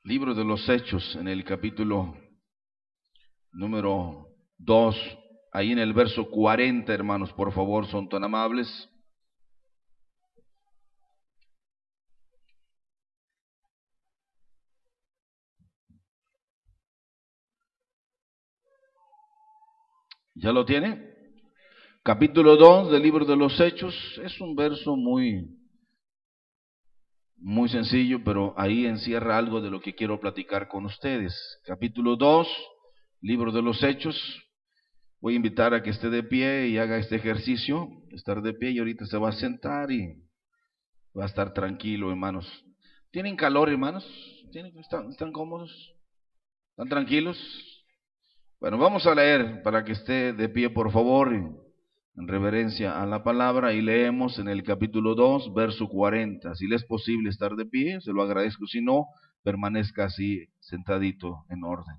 Libro de los Hechos, en el capítulo número 2, ahí en el verso 40, hermanos, por favor, son tan amables. ¿Ya lo tiene? Capítulo 2 del libro de los Hechos, es un verso muy sencillo, pero ahí encierra algo de lo que quiero platicar con ustedes. Capítulo 2, libro de los Hechos. Voy a invitar a que esté de pie y haga este ejercicio, estar de pie, y ahorita se va a sentar y va a estar tranquilo, hermanos. ¿Tienen calor, hermanos? ¿Están cómodos? ¿Están tranquilos? Bueno, vamos a leer para que esté de pie, por favor, en reverencia a la palabra, y leemos en el capítulo 2, verso 40. Si le es posible estar de pie, se lo agradezco. Si no, permanezca así, sentadito, en orden.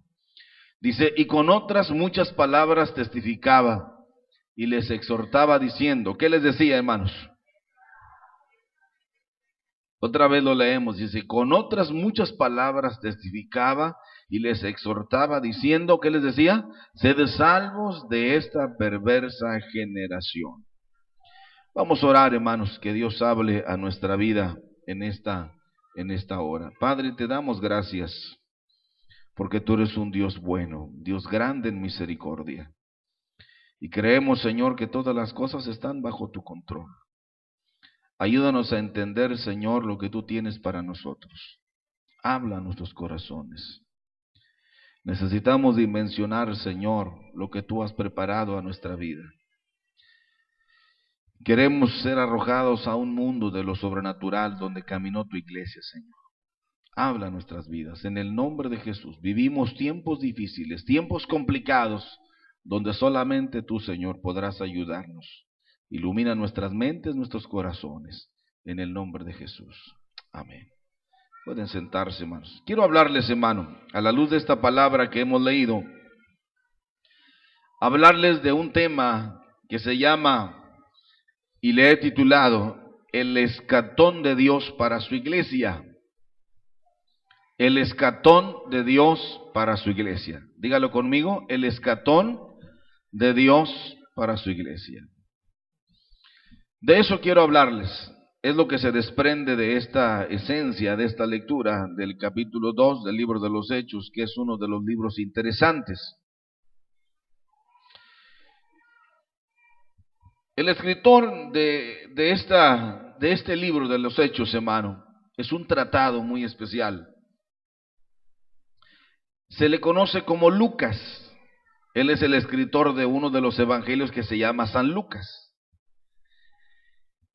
Dice: y con otras muchas palabras testificaba y les exhortaba diciendo. ¿Qué les decía, hermanos? Otra vez lo leemos, dice: con otras muchas palabras testificaba y les exhortaba diciendo. ¿Qué les decía? Sed salvos de esta perversa generación. Vamos a orar, hermanos, que Dios hable a nuestra vida en esta hora. Padre, te damos gracias porque tú eres un Dios bueno, Dios grande en misericordia. Y creemos, Señor, que todas las cosas están bajo tu control. Ayúdanos a entender, Señor, lo que tú tienes para nosotros. Habla a nuestros corazones. Necesitamos dimensionar, Señor, lo que tú has preparado a nuestra vida. Queremos ser arrojados a un mundo de lo sobrenatural donde caminó tu iglesia, Señor. Habla a nuestras vidas. En el nombre de Jesús. Vivimos tiempos difíciles, tiempos complicados, donde solamente tú, Señor, podrás ayudarnos. Ilumina nuestras mentes, nuestros corazones, en el nombre de Jesús. Amén. Pueden sentarse, hermanos. Quiero hablarles, hermano, a la luz de esta palabra que hemos leído, hablarles de un tema que se llama, y le he titulado, el escatón de Dios para su iglesia. El escatón de Dios para su iglesia. Dígalo conmigo: el escatón de Dios para su iglesia. De eso quiero hablarles. Es lo que se desprende de esta esencia, de esta lectura del capítulo 2 del libro de los Hechos, que es uno de los libros interesantes. El escritor de este libro de los Hechos, hermano, es un tratado muy especial. Se le conoce como Lucas. Él es el escritor de uno de los evangelios que se llama San Lucas.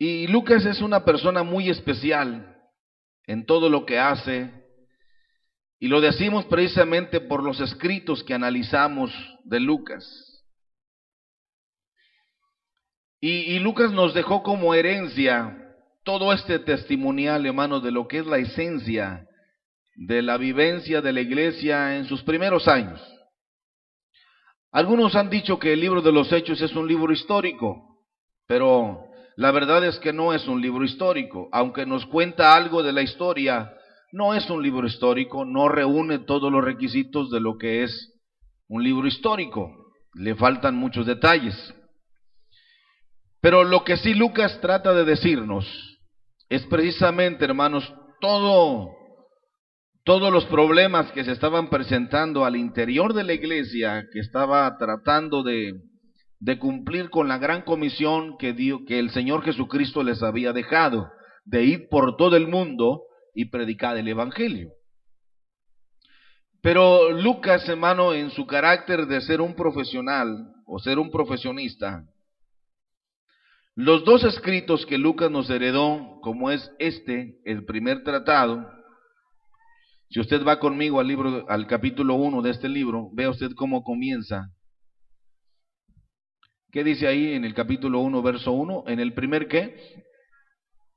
Y Lucas es una persona muy especial en todo lo que hace, y lo decimos precisamente por los escritos que analizamos de Lucas. Y Lucas nos dejó como herencia todo este testimonial, hermano, de lo que es la esencia de la vivencia de la iglesia en sus primeros años. Algunos han dicho que el libro de los Hechos es un libro histórico, pero la verdad es que no es un libro histórico. Aunque nos cuenta algo de la historia, no es un libro histórico, no reúne todos los requisitos de lo que es un libro histórico. Le faltan muchos detalles. Pero lo que sí Lucas trata de decirnos es precisamente, hermanos, todos los problemas que se estaban presentando al interior de la iglesia, que estaba tratando de cumplir con la gran comisión que el Señor Jesucristo les había dejado, de ir por todo el mundo y predicar el evangelio. Pero Lucas, hermano, en su carácter de ser un profesional o ser un profesionista, los dos escritos que Lucas nos heredó, como es el primer tratado. Si usted va conmigo al capítulo 1 de este libro, vea usted cómo comienza. ¿Qué dice ahí en el capítulo 1, verso 1? En el primer ¿qué?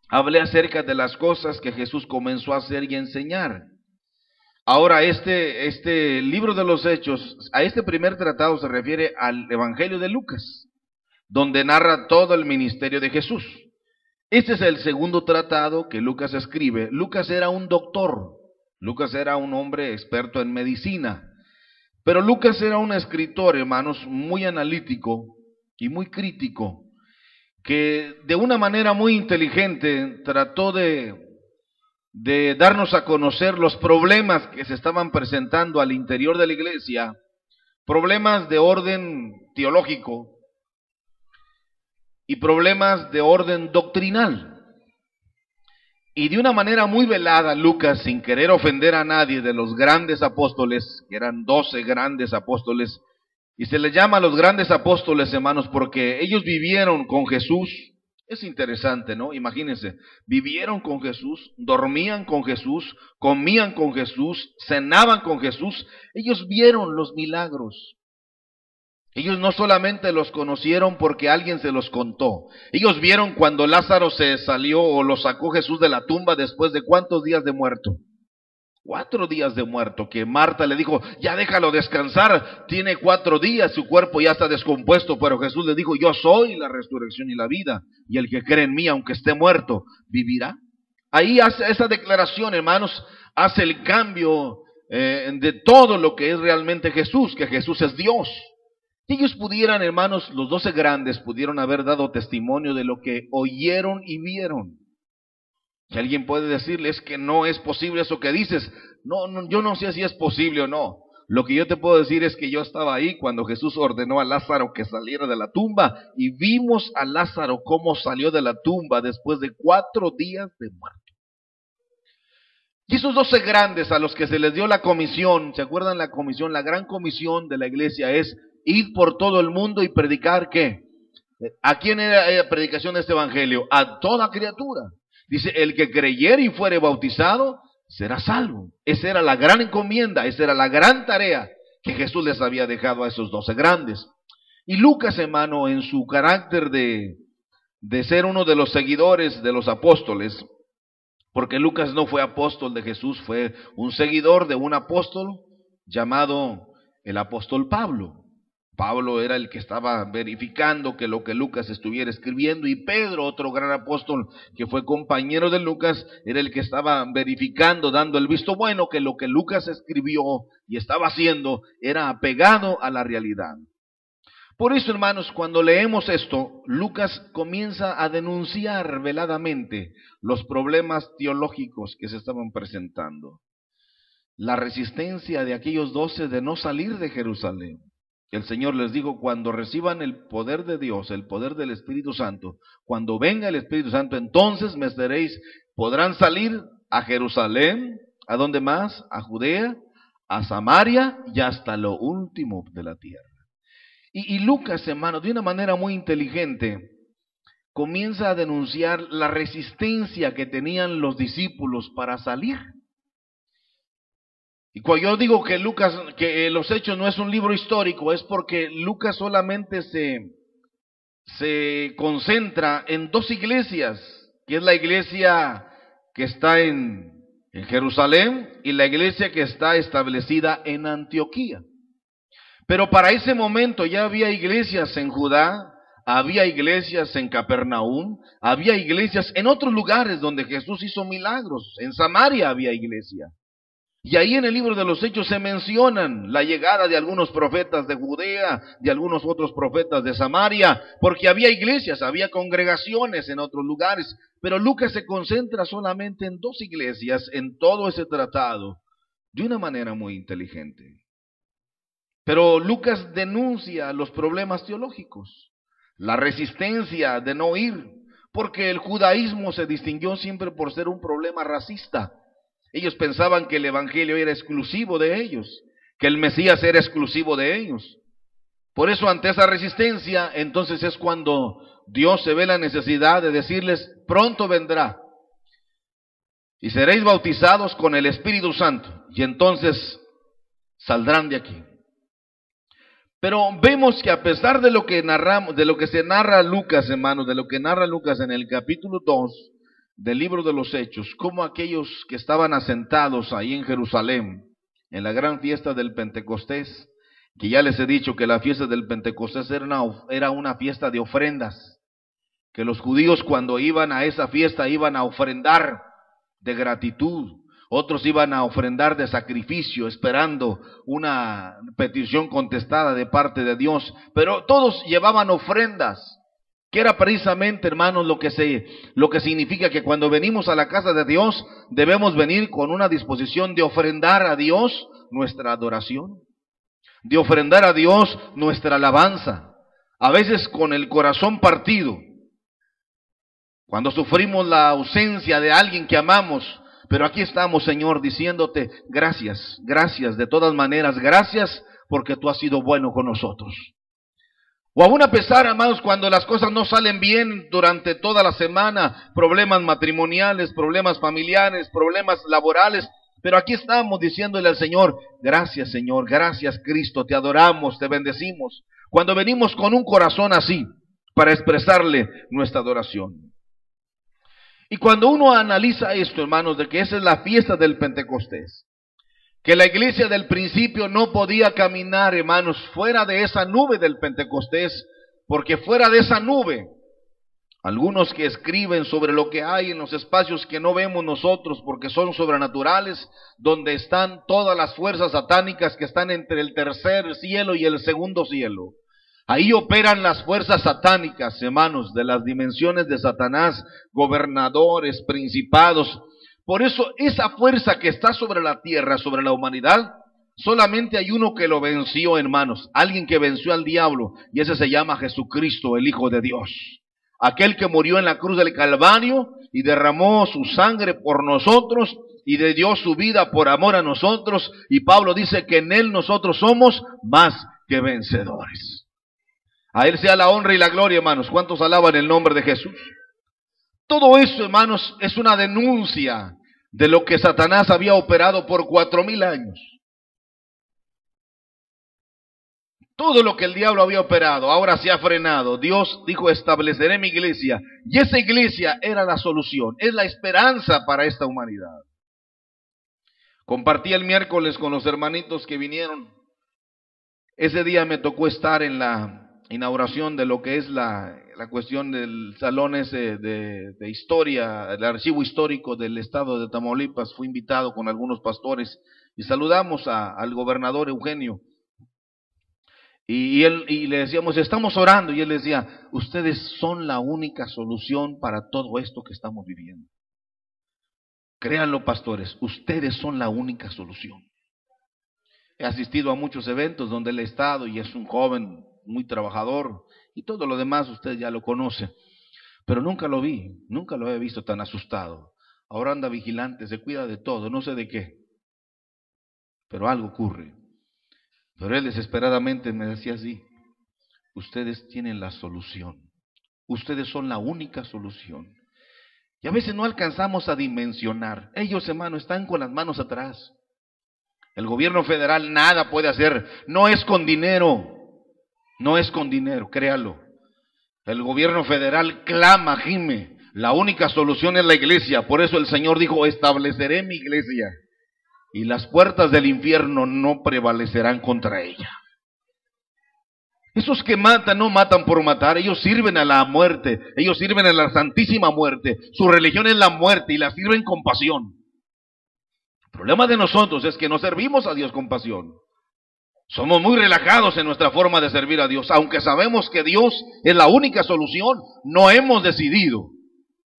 Hablé acerca de las cosas que Jesús comenzó a hacer y enseñar. Ahora este libro de los Hechos, a este primer tratado se refiere al Evangelio de Lucas, donde narra todo el ministerio de Jesús. Este es el segundo tratado que Lucas escribe. Lucas era un doctor, Lucas era un hombre experto en medicina. Pero Lucas era un escritor, hermanos, muy analítico y muy crítico, que de una manera muy inteligente trató de darnos a conocer los problemas que se estaban presentando al interior de la iglesia, problemas de orden teológico y problemas de orden doctrinal. Y de una manera muy velada, Lucas, sin querer ofender a nadie de los grandes apóstoles, que eran 12 grandes apóstoles, y se les llama a los grandes apóstoles, hermanos, porque ellos vivieron con Jesús. Es interesante, ¿no? Imagínense, vivieron con Jesús, dormían con Jesús, comían con Jesús, cenaban con Jesús. Ellos vieron los milagros. Ellos no solamente los conocieron porque alguien se los contó. Ellos vieron cuando Lázaro se salió o lo sacó Jesús de la tumba después de ¿cuántos días de muerto? 4 días de muerto, que Marta le dijo, ya déjalo descansar, tiene 4 días, su cuerpo ya está descompuesto, pero Jesús le dijo, yo soy la resurrección y la vida, y el que cree en mí, aunque esté muerto, vivirá. Ahí hace esa declaración, hermanos, hace el cambio de todo lo que es realmente Jesús, que Jesús es Dios. Ellos pudieran, hermanos, los 12 grandes pudieron haber dado testimonio de lo que oyeron y vieron. Si alguien puede decirles que no es posible eso que dices, no, yo no sé si es posible o no. Lo que yo te puedo decir es que yo estaba ahí cuando Jesús ordenó a Lázaro que saliera de la tumba y vimos a Lázaro cómo salió de la tumba después de 4 días de muerte. Y esos 12 grandes a los que se les dio la comisión, ¿se acuerdan la comisión? La gran comisión de la iglesia es ir por todo el mundo y predicar, ¿qué? ¿A quién era la predicación de este evangelio? A toda criatura. Dice, el que creyere y fuere bautizado, será salvo. Esa era la gran encomienda, esa era la gran tarea que Jesús les había dejado a esos 12 grandes. Y Lucas, hermano, en su carácter de ser uno de los seguidores de los apóstoles, porque Lucas no fue apóstol de Jesús, fue un seguidor de un apóstol llamado el apóstol Pablo. Pablo era el que estaba verificando que lo que Lucas estuviera escribiendo, y Pedro, otro gran apóstol que fue compañero de Lucas, era el que estaba verificando, dando el visto bueno que lo que Lucas escribió y estaba haciendo era apegado a la realidad. Por eso, hermanos, cuando leemos esto, Lucas comienza a denunciar veladamente los problemas teológicos que se estaban presentando. La resistencia de aquellos 12 de no salir de Jerusalén. El Señor les dijo, cuando reciban el poder de Dios, el poder del Espíritu Santo, cuando venga el Espíritu Santo, entonces me seréis, podrán salir a Jerusalén, ¿a dónde más? A Judea, a Samaria y hasta lo último de la tierra. Y Lucas, hermano, de una manera muy inteligente, comienza a denunciar la resistencia que tenían los discípulos para salir. Y cuando yo digo que Lucas, que los Hechos no es un libro histórico, es porque Lucas solamente se concentra en 2 iglesias, que es la iglesia que está en Jerusalén y la iglesia que está establecida en Antioquía. Pero para ese momento ya había iglesias en Judá, había iglesias en Capernaum, había iglesias en otros lugares donde Jesús hizo milagros. En Samaria había iglesia. Y ahí en el libro de los Hechos se mencionan la llegada de algunos profetas de Judea, de algunos otros profetas de Samaria, porque había iglesias, había congregaciones en otros lugares. Pero Lucas se concentra solamente en 2 iglesias en todo ese tratado, de una manera muy inteligente. Pero Lucas denuncia los problemas teológicos, la resistencia de no ir, porque el judaísmo se distinguió siempre por ser un problema racista. Ellos pensaban que el evangelio era exclusivo de ellos, que el Mesías era exclusivo de ellos. Por eso, ante esa resistencia, entonces es cuando Dios se ve la necesidad de decirles, pronto vendrá, y seréis bautizados con el Espíritu Santo, y entonces saldrán de aquí. Pero vemos que a pesar de lo que narramos, de lo que se narra Lucas, hermanos, de lo que narra Lucas en el capítulo 2 del libro de los Hechos, como aquellos que estaban asentados ahí en Jerusalén, en la gran fiesta del Pentecostés, que ya les he dicho que la fiesta del Pentecostés era una fiesta de ofrendas, que los judíos cuando iban a esa fiesta iban a ofrendar de gratitud, Otros iban a ofrendar de sacrificio, esperando una petición contestada de parte de Dios. Pero todos llevaban ofrendas, que era precisamente, hermanos, lo que significa que cuando venimos a la casa de Dios, debemos venir con una disposición de ofrendar a Dios nuestra adoración, de ofrendar a Dios nuestra alabanza, a veces con el corazón partido, cuando sufrimos la ausencia de alguien que amamos. Pero aquí estamos, Señor, diciéndote gracias, gracias, de todas maneras, gracias porque tú has sido bueno con nosotros. O aún a pesar, amados, cuando las cosas no salen bien durante toda la semana, problemas matrimoniales, problemas familiares, problemas laborales, pero aquí estamos diciéndole al Señor, gracias Señor, gracias Cristo, te adoramos, te bendecimos. Cuando venimos con un corazón así, para expresarle nuestra adoración. Y cuando uno analiza esto, hermanos, de que esa es la fiesta del Pentecostés, que la iglesia del principio no podía caminar, hermanos, fuera de esa nube del Pentecostés, porque fuera de esa nube, algunos que escriben sobre lo que hay en los espacios que no vemos nosotros, porque son sobrenaturales, donde están todas las fuerzas satánicas que están entre el tercer cielo y el segundo cielo. Ahí operan las fuerzas satánicas, hermanos, de las dimensiones de Satanás, gobernadores, principados. Por eso esa fuerza que está sobre la tierra, sobre la humanidad, solamente hay uno que lo venció, hermanos. Alguien que venció al diablo, y ese se llama Jesucristo, el Hijo de Dios. Aquel que murió en la cruz del Calvario y derramó su sangre por nosotros y le dio su vida por amor a nosotros. Y Pablo dice que en él nosotros somos más que vencedores. A él sea la honra y la gloria, hermanos. ¿Cuántos alaban el nombre de Jesús? Todo eso, hermanos, es una denuncia de lo que Satanás había operado por 4000 años. Todo lo que el diablo había operado, ahora se ha frenado. Dios dijo, estableceré mi iglesia. Y esa iglesia era la solución, es la esperanza para esta humanidad. Compartí el miércoles con los hermanitos que vinieron. Ese día me tocó estar en la inauguración de lo que es la cuestión del salón ese de historia, el archivo histórico del estado de Tamaulipas. Fui invitado con algunos pastores y saludamos al gobernador Eugenio. Y le decíamos, estamos orando, y él decía, ustedes son la única solución para todo esto que estamos viviendo. Créanlo, pastores, ustedes son la única solución. He asistido a muchos eventos donde él ha estado y es un joven muy trabajador y todo lo demás usted ya lo conoce, pero nunca lo había visto tan asustado. Ahora anda vigilante, se cuida de todo, no sé de qué, pero algo ocurre. Pero él desesperadamente me decía así, ustedes tienen la solución, ustedes son la única solución. Y a veces no alcanzamos a dimensionar. Ellos, hermanos, están con las manos atrás. El gobierno federal nada puede hacer, no es con dinero, créalo. El gobierno federal clama, gime, la única solución es la iglesia. Por eso el Señor dijo, estableceré mi iglesia y las puertas del infierno no prevalecerán contra ella. Esos que matan no matan por matar, ellos sirven a la muerte, ellos sirven a la santísima muerte. Su religión es la muerte y la sirven con pasión. El problema de nosotros es que no servimos a Dios con pasión. Somos muy relajados en nuestra forma de servir a Dios, aunque sabemos que Dios es la única solución. No hemos decidido,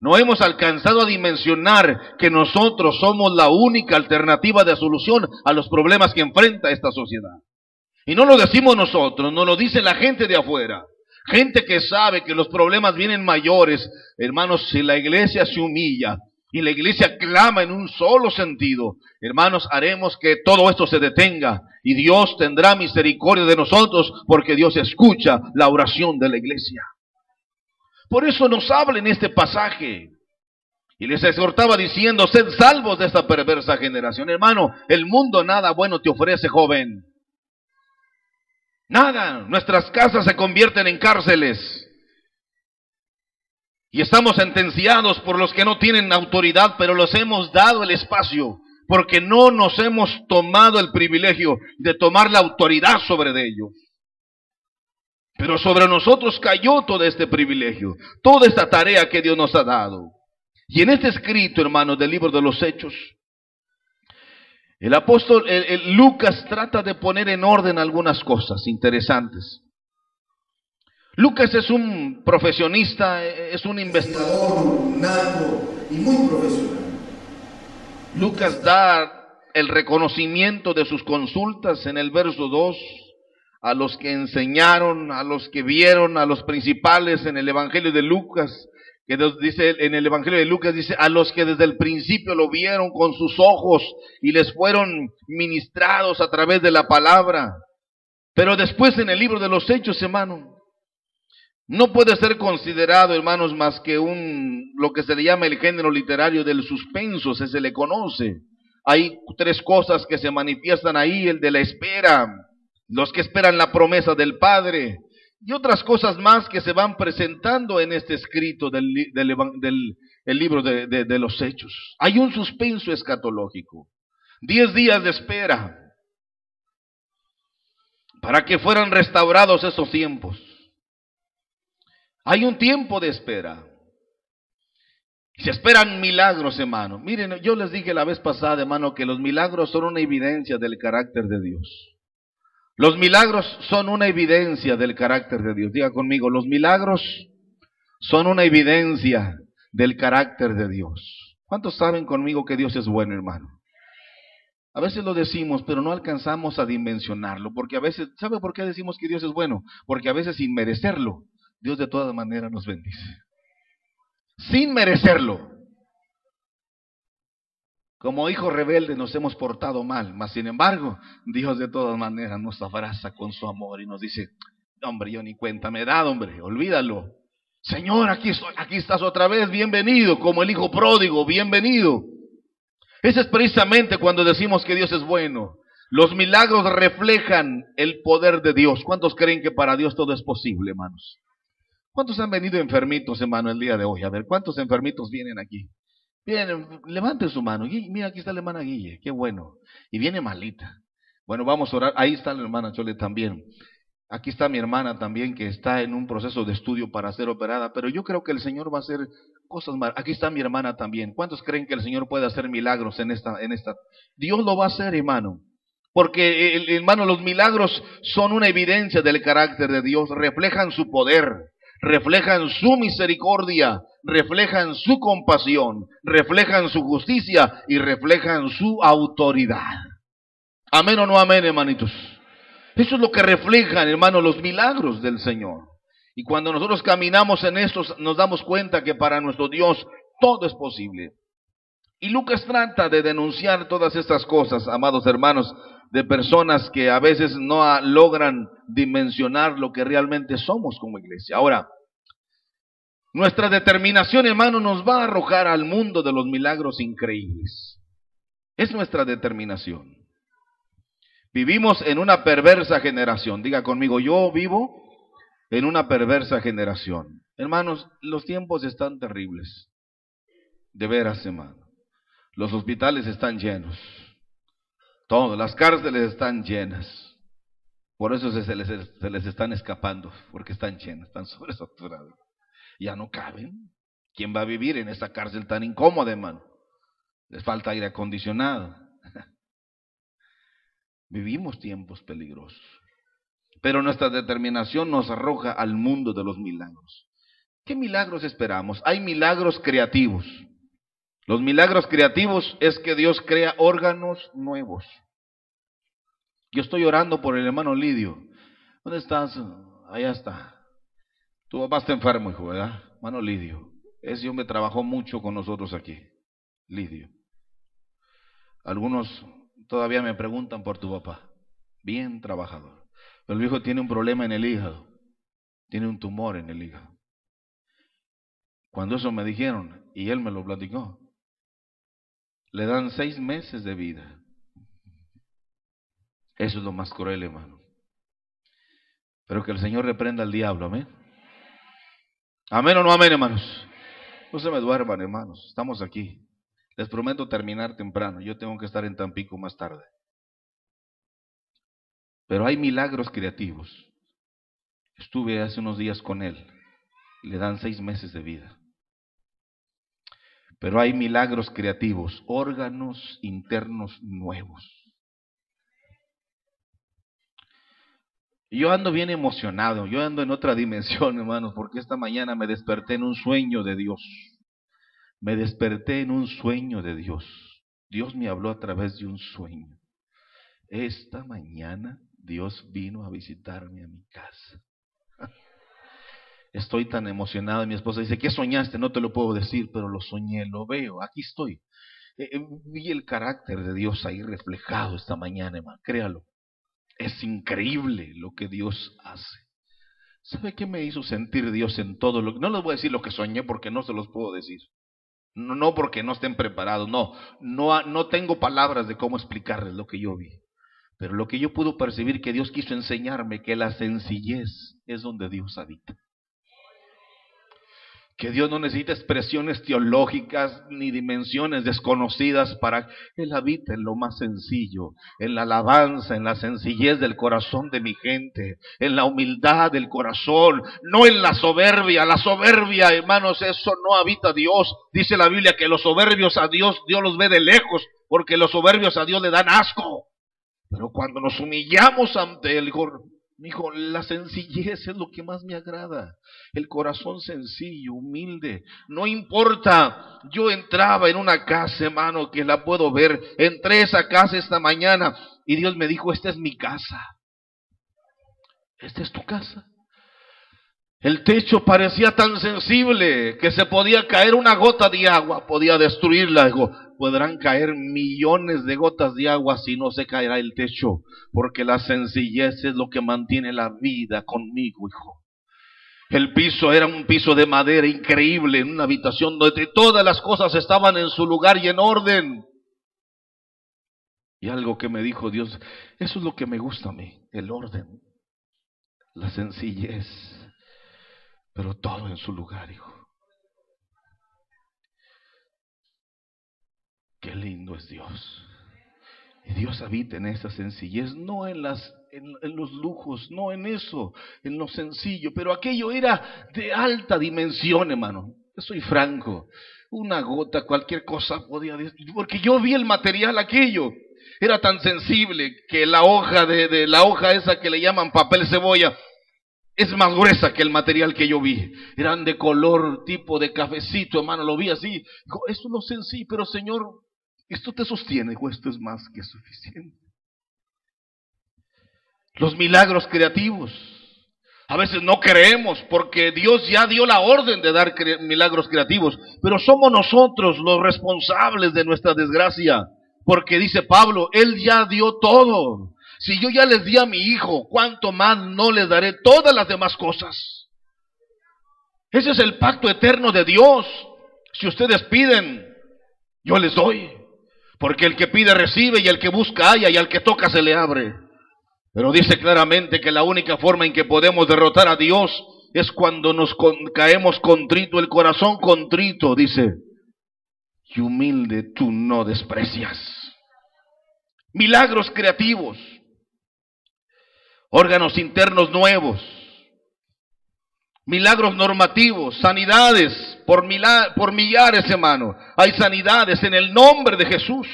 no hemos alcanzado a dimensionar que nosotros somos la única alternativa de solución a los problemas que enfrenta esta sociedad. Y no lo decimos nosotros, nos lo dice la gente de afuera. Gente que sabe que los problemas vienen mayores. Hermanos, si la iglesia se humilla y la iglesia clama en un solo sentido, hermanos, haremos que todo esto se detenga y Dios tendrá misericordia de nosotros porque Dios escucha la oración de la iglesia. Por eso nos habla en este pasaje y les exhortaba diciendo, sed salvos de esta perversa generación. Hermano, el mundo nada bueno te ofrece, joven. Nada, nuestras casas se convierten en cárceles. Y estamos sentenciados por los que no tienen autoridad, pero los hemos dado el espacio, porque no nos hemos tomado el privilegio de tomar la autoridad sobre ellos. Pero sobre nosotros cayó todo este privilegio, toda esta tarea que Dios nos ha dado. Y en este escrito, hermanos, del libro de los Hechos, El apóstol Lucas trata de poner en orden algunas cosas interesantes. Lucas es un profesionista, es un investigador nato y muy profesional. Lucas da el reconocimiento de sus consultas en el verso 2 a los que enseñaron, a los que vieron, a los principales en el Evangelio de Lucas, que dice en el Evangelio de Lucas, dice a los que desde el principio lo vieron con sus ojos y les fueron ministrados a través de la palabra. Pero después en el libro de los Hechos, hermano, no puede ser considerado, hermanos, más que lo que se le llama el género literario del suspenso, se le conoce. Hay tres cosas que se manifiestan ahí: el de la espera, los que esperan la promesa del Padre, y otras cosas más que se van presentando en este escrito del libro de los Hechos. Hay un suspenso escatológico, 10 días de espera, para que fueran restaurados esos tiempos. Hay un tiempo de espera. Se esperan milagros, hermano. Miren, yo les dije la vez pasada, hermano, que los milagros son una evidencia del carácter de Dios. Los milagros son una evidencia del carácter de Dios. Diga conmigo, los milagros son una evidencia del carácter de Dios. ¿Cuántos saben conmigo que Dios es bueno, hermano? A veces lo decimos, pero no alcanzamos a dimensionarlo, porque a veces, ¿sabe por qué decimos que Dios es bueno? Porque a veces sin merecerlo, Dios de todas maneras nos bendice. Sin merecerlo. Como hijos rebeldes nos hemos portado mal, mas sin embargo, Dios de todas maneras nos abraza con su amor y nos dice: hombre, yo ni cuenta me he dado, hombre, olvídalo. Señor, aquí estás otra vez, bienvenido, como el hijo pródigo, bienvenido. Ese es precisamente cuando decimos que Dios es bueno. Los milagros reflejan el poder de Dios. ¿Cuántos creen que para Dios todo es posible, hermanos? ¿Cuántos han venido enfermitos, hermano, el día de hoy? A ver, ¿cuántos enfermitos vienen aquí? Bien, levanten su mano. Mira, aquí está la hermana Guille, qué bueno. Y viene malita. Bueno, vamos a orar. Ahí está la hermana Chole también. Aquí está mi hermana también, que está en un proceso de estudio para ser operada. Pero yo creo que el Señor va a hacer cosas maravillosas. Aquí está mi hermana también. ¿Cuántos creen que el Señor puede hacer milagros en esta? Dios lo va a hacer, hermano. Porque, hermano, los milagros son una evidencia del carácter de Dios. Reflejan su poder, reflejan su misericordia, reflejan su compasión, reflejan su justicia y reflejan su autoridad. ¿Amén o no amén, hermanitos? Eso es lo que reflejan, hermano, los milagros del Señor. Y cuando nosotros caminamos en estos, nos damos cuenta que para nuestro Dios todo es posible. Y Lucas trata de denunciar todas estas cosas, amados hermanos, de personas que a veces no logran dimensionar lo que realmente somos como iglesia. Ahora, nuestra determinación, hermano, nos va a arrojar al mundo de los milagros increíbles. Es nuestra determinación. Vivimos en una perversa generación. Diga conmigo, yo vivo en una perversa generación. Hermanos, los tiempos están terribles. De veras, hermano. Los hospitales están llenos. Todas las cárceles están llenas. Por eso se les están escapando, porque están llenas, están sobresaturadas. Ya no caben. ¿Quién va a vivir en esa cárcel tan incómoda, hermano? Les falta aire acondicionado. Vivimos tiempos peligrosos. Pero nuestra determinación nos arroja al mundo de los milagros. ¿Qué milagros esperamos? Hay milagros creativos. Los milagros creativos es que Dios crea órganos nuevos. Yo estoy orando por el hermano Lidio. ¿Dónde estás? Allá está. Tu papá está enfermo, hijo, ¿verdad? Hermano Lidio. Ese hombre trabajó mucho con nosotros aquí. Lidio. Algunos todavía me preguntan por tu papá. Bien trabajador. Pero el viejo tiene un problema en el hígado. Tiene un tumor en el hígado. Cuando eso me dijeron, y él me lo platicó, le dan 6 meses de vida. Eso es lo más cruel, hermano. Pero que el Señor reprenda al diablo, amén. Amén o no amén, hermanos. No se me duerman, hermanos. Estamos aquí. Les prometo terminar temprano. Yo tengo que estar en Tampico más tarde. Pero hay milagros creativos. Estuve hace unos días con él. Le dan 6 meses de vida. Pero hay milagros creativos, órganos internos nuevos. Yo ando bien emocionado, yo ando en otra dimensión, hermanos, porque esta mañana me desperté en un sueño de Dios. Me desperté en un sueño de Dios. Dios me habló a través de un sueño. Esta mañana Dios vino a visitarme a mi casa. Estoy tan emocionado. Mi esposa dice, ¿qué soñaste? No te lo puedo decir, pero lo soñé, lo veo, aquí estoy. Vi el carácter de Dios ahí reflejado esta mañana, hermano, créalo. Es increíble lo que Dios hace. ¿Sabe qué me hizo sentir Dios en todo lo que... No les voy a decir lo que soñé porque no se los puedo decir. No porque no estén preparados, no tengo palabras de cómo explicarles lo que yo vi. Pero lo que yo pude percibir que Dios quiso enseñarme, que la sencillez es donde Dios habita. Que Dios no necesita expresiones teológicas ni dimensiones desconocidas para que Él habita en lo más sencillo, en la alabanza, en la sencillez del corazón de mi gente, en la humildad del corazón, no en la soberbia. La soberbia, hermanos, eso no habita Dios. Dice la Biblia que los soberbios a Dios los ve de lejos, porque los soberbios a Dios le dan asco. Pero cuando nos humillamos ante Él, dijo, la sencillez es lo que más me agrada. El corazón sencillo, humilde. No importa, yo entraba en una casa, hermano, que la puedo ver. Entré a esa casa esta mañana y Dios me dijo, esta es mi casa. Esta es tu casa. El techo parecía tan sensible que se podía caer una gota de agua, podía destruirla. Digo, podrán caer millones de gotas de agua si no se caerá el techo, porque la sencillez es lo que mantiene la vida conmigo, hijo. El piso era un piso de madera increíble, en una habitación donde todas las cosas estaban en su lugar y en orden. Y algo que me dijo Dios, eso es lo que me gusta a mí, el orden, la sencillez, pero todo en su lugar, hijo. Qué lindo es Dios. Y Dios habita en esa sencillez, no en los lujos, no en eso, en lo sencillo. Pero aquello era de alta dimensión, hermano. Yo soy franco. Una gota, cualquier cosa podía decir, porque yo vi el material aquello. Era tan sensible que la hoja la hoja esa que le llaman papel cebolla es más gruesa que el material que yo vi. Eran de color tipo de cafecito, hermano. Lo vi así. Dijo, eso es lo sencillo, pero Señor, esto te sostiene. Dijo, esto es más que suficiente. Los milagros creativos. A veces no creemos porque Dios ya dio la orden de dar milagros creativos, pero somos nosotros los responsables de nuestra desgracia. Porque dice Pablo, Él ya dio todo. Si yo ya les di a mi hijo, ¿cuánto más no les daré todas las demás cosas? Ese es el pacto eterno de Dios. Si ustedes piden, yo les doy. Porque el que pide recibe, y el que busca halla, y al que toca se le abre. Pero dice claramente que la única forma en que podemos derrotar a Dios es cuando nos caemos contrito, el corazón contrito, dice, y humilde tú no desprecias. Milagros creativos. Órganos internos nuevos, milagros normativos, sanidades por millares, hermano. Hay sanidades en el nombre de Jesús.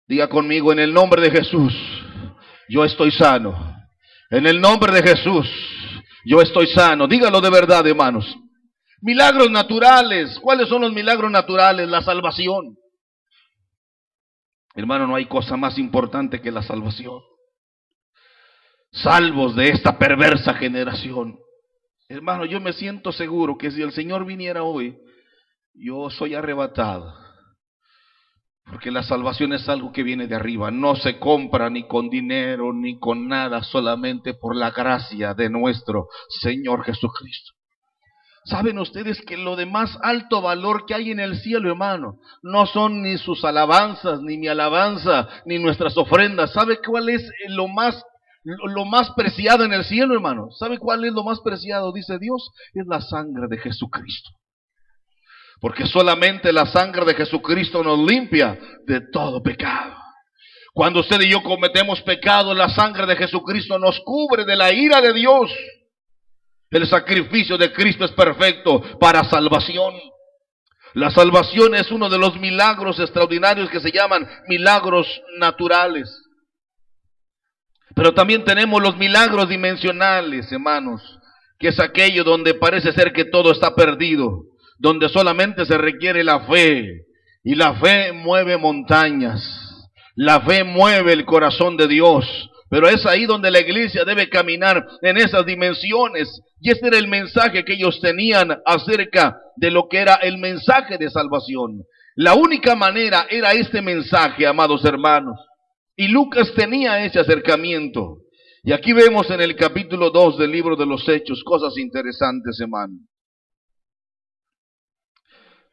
Diga conmigo, en el nombre de Jesús, yo estoy sano. En el nombre de Jesús, yo estoy sano. Dígalo de verdad, hermanos. Milagros naturales. ¿Cuáles son los milagros naturales? La salvación. Hermano, no hay cosa más importante que la salvación. Salvos de esta perversa generación. Hermano, yo me siento seguro que si el Señor viniera hoy, yo soy arrebatado. Porque la salvación es algo que viene de arriba. No se compra ni con dinero ni con nada, solamente por la gracia de nuestro Señor Jesucristo. ¿Saben ustedes que lo de más alto valor que hay en el cielo, hermano, no son ni sus alabanzas, ni mi alabanza, ni nuestras ofrendas? ¿Sabe cuál es lo más preciado en el cielo, hermano? ¿Sabe cuál es lo más preciado? Dice Dios, es la sangre de Jesucristo. Porque solamente la sangre de Jesucristo nos limpia de todo pecado. Cuando usted y yo cometemos pecado, la sangre de Jesucristo nos cubre de la ira de Dios. El sacrificio de Cristo es perfecto para salvación. La salvación es uno de los milagros extraordinarios que se llaman milagros naturales. Pero también tenemos los milagros dimensionales, hermanos, que es aquello donde parece ser que todo está perdido, donde solamente se requiere la fe, y la fe mueve montañas, la fe mueve el corazón de Dios, pero es ahí donde la iglesia debe caminar en esas dimensiones, y ese era el mensaje que ellos tenían acerca de lo que era el mensaje de salvación. La única manera era este mensaje, amados hermanos, y Lucas tenía ese acercamiento. Y aquí vemos en el capítulo 2 del libro de los Hechos cosas interesantes, hermano.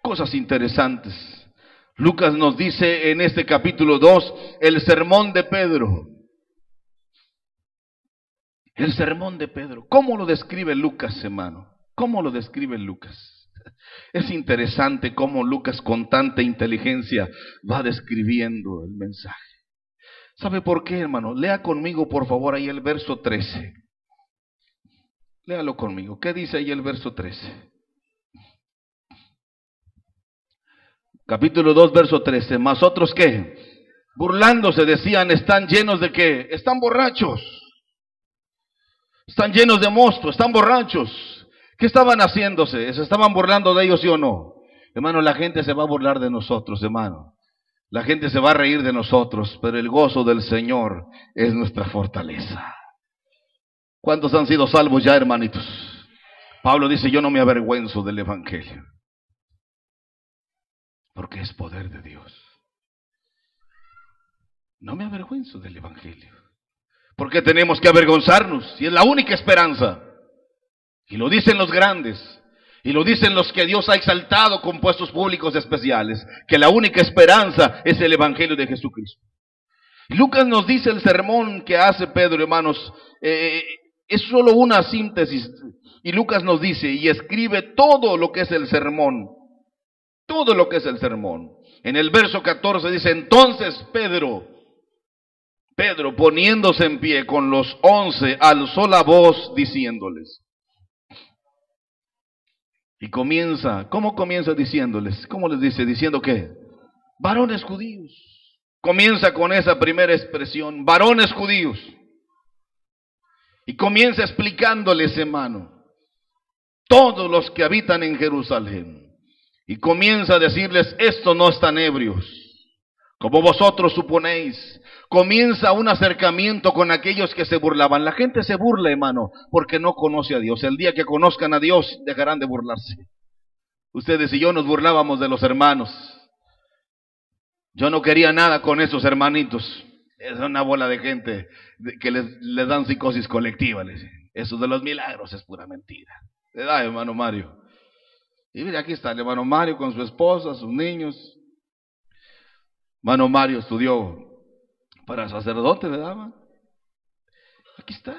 Cosas interesantes. Lucas nos dice en este capítulo 2 el sermón de Pedro. El sermón de Pedro. ¿Cómo lo describe Lucas, hermano? ¿Cómo lo describe Lucas? Es interesante cómo Lucas con tanta inteligencia va describiendo el mensaje. ¿Sabe por qué, hermano? Lea conmigo, por favor, ahí el verso 13. Léalo conmigo. ¿Qué dice ahí el verso 13? Capítulo 2, verso 13. Mas otros, ¿qué? Burlándose decían, ¿están llenos de qué? Están borrachos. Están llenos de mosto, están borrachos. ¿Qué estaban haciéndose? ¿Se estaban burlando de ellos, sí o no? Hermano, la gente se va a burlar de nosotros, hermano. La gente se va a reír de nosotros, pero el gozo del Señor es nuestra fortaleza. ¿Cuántos han sido salvos ya, hermanitos? Pablo dice, yo no me avergüenzo del Evangelio, porque es poder de Dios. No me avergüenzo del Evangelio. ¿Por qué tenemos que avergonzarnos? Si es la única esperanza. Y lo dicen los grandes. Y lo dicen los que Dios ha exaltado con puestos públicos especiales, que la única esperanza es el Evangelio de Jesucristo. Y Lucas nos dice el sermón que hace Pedro, hermanos, es solo una síntesis. Y Lucas nos dice, y escribe todo lo que es el sermón. Todo lo que es el sermón. En el verso 14 dice, entonces Pedro poniéndose en pie con los 11, alzó la voz diciéndoles. Y comienza, ¿cómo comienza diciéndoles? ¿Cómo les dice? ¿Diciendo qué? Varones judíos. Comienza con esa primera expresión, varones judíos. Y comienza explicándoles, hermano, todos los que habitan en Jerusalén. Y comienza a decirles, estos no están ebrios, como vosotros suponéis. Comienza un acercamiento con aquellos que se burlaban. La gente se burla, hermano, porque no conoce a Dios. El día que conozcan a Dios, dejarán de burlarse. Ustedes y yo nos burlábamos de los hermanos. Yo no quería nada con esos hermanitos. Es una bola de gente que les dan psicosis colectiva. Eso de los milagros es pura mentira. ¿Verdad, hermano Mario? Y mire, aquí está el hermano Mario con su esposa, sus niños. Hermano Mario estudió para sacerdote, ¿verdad, man? Aquí está.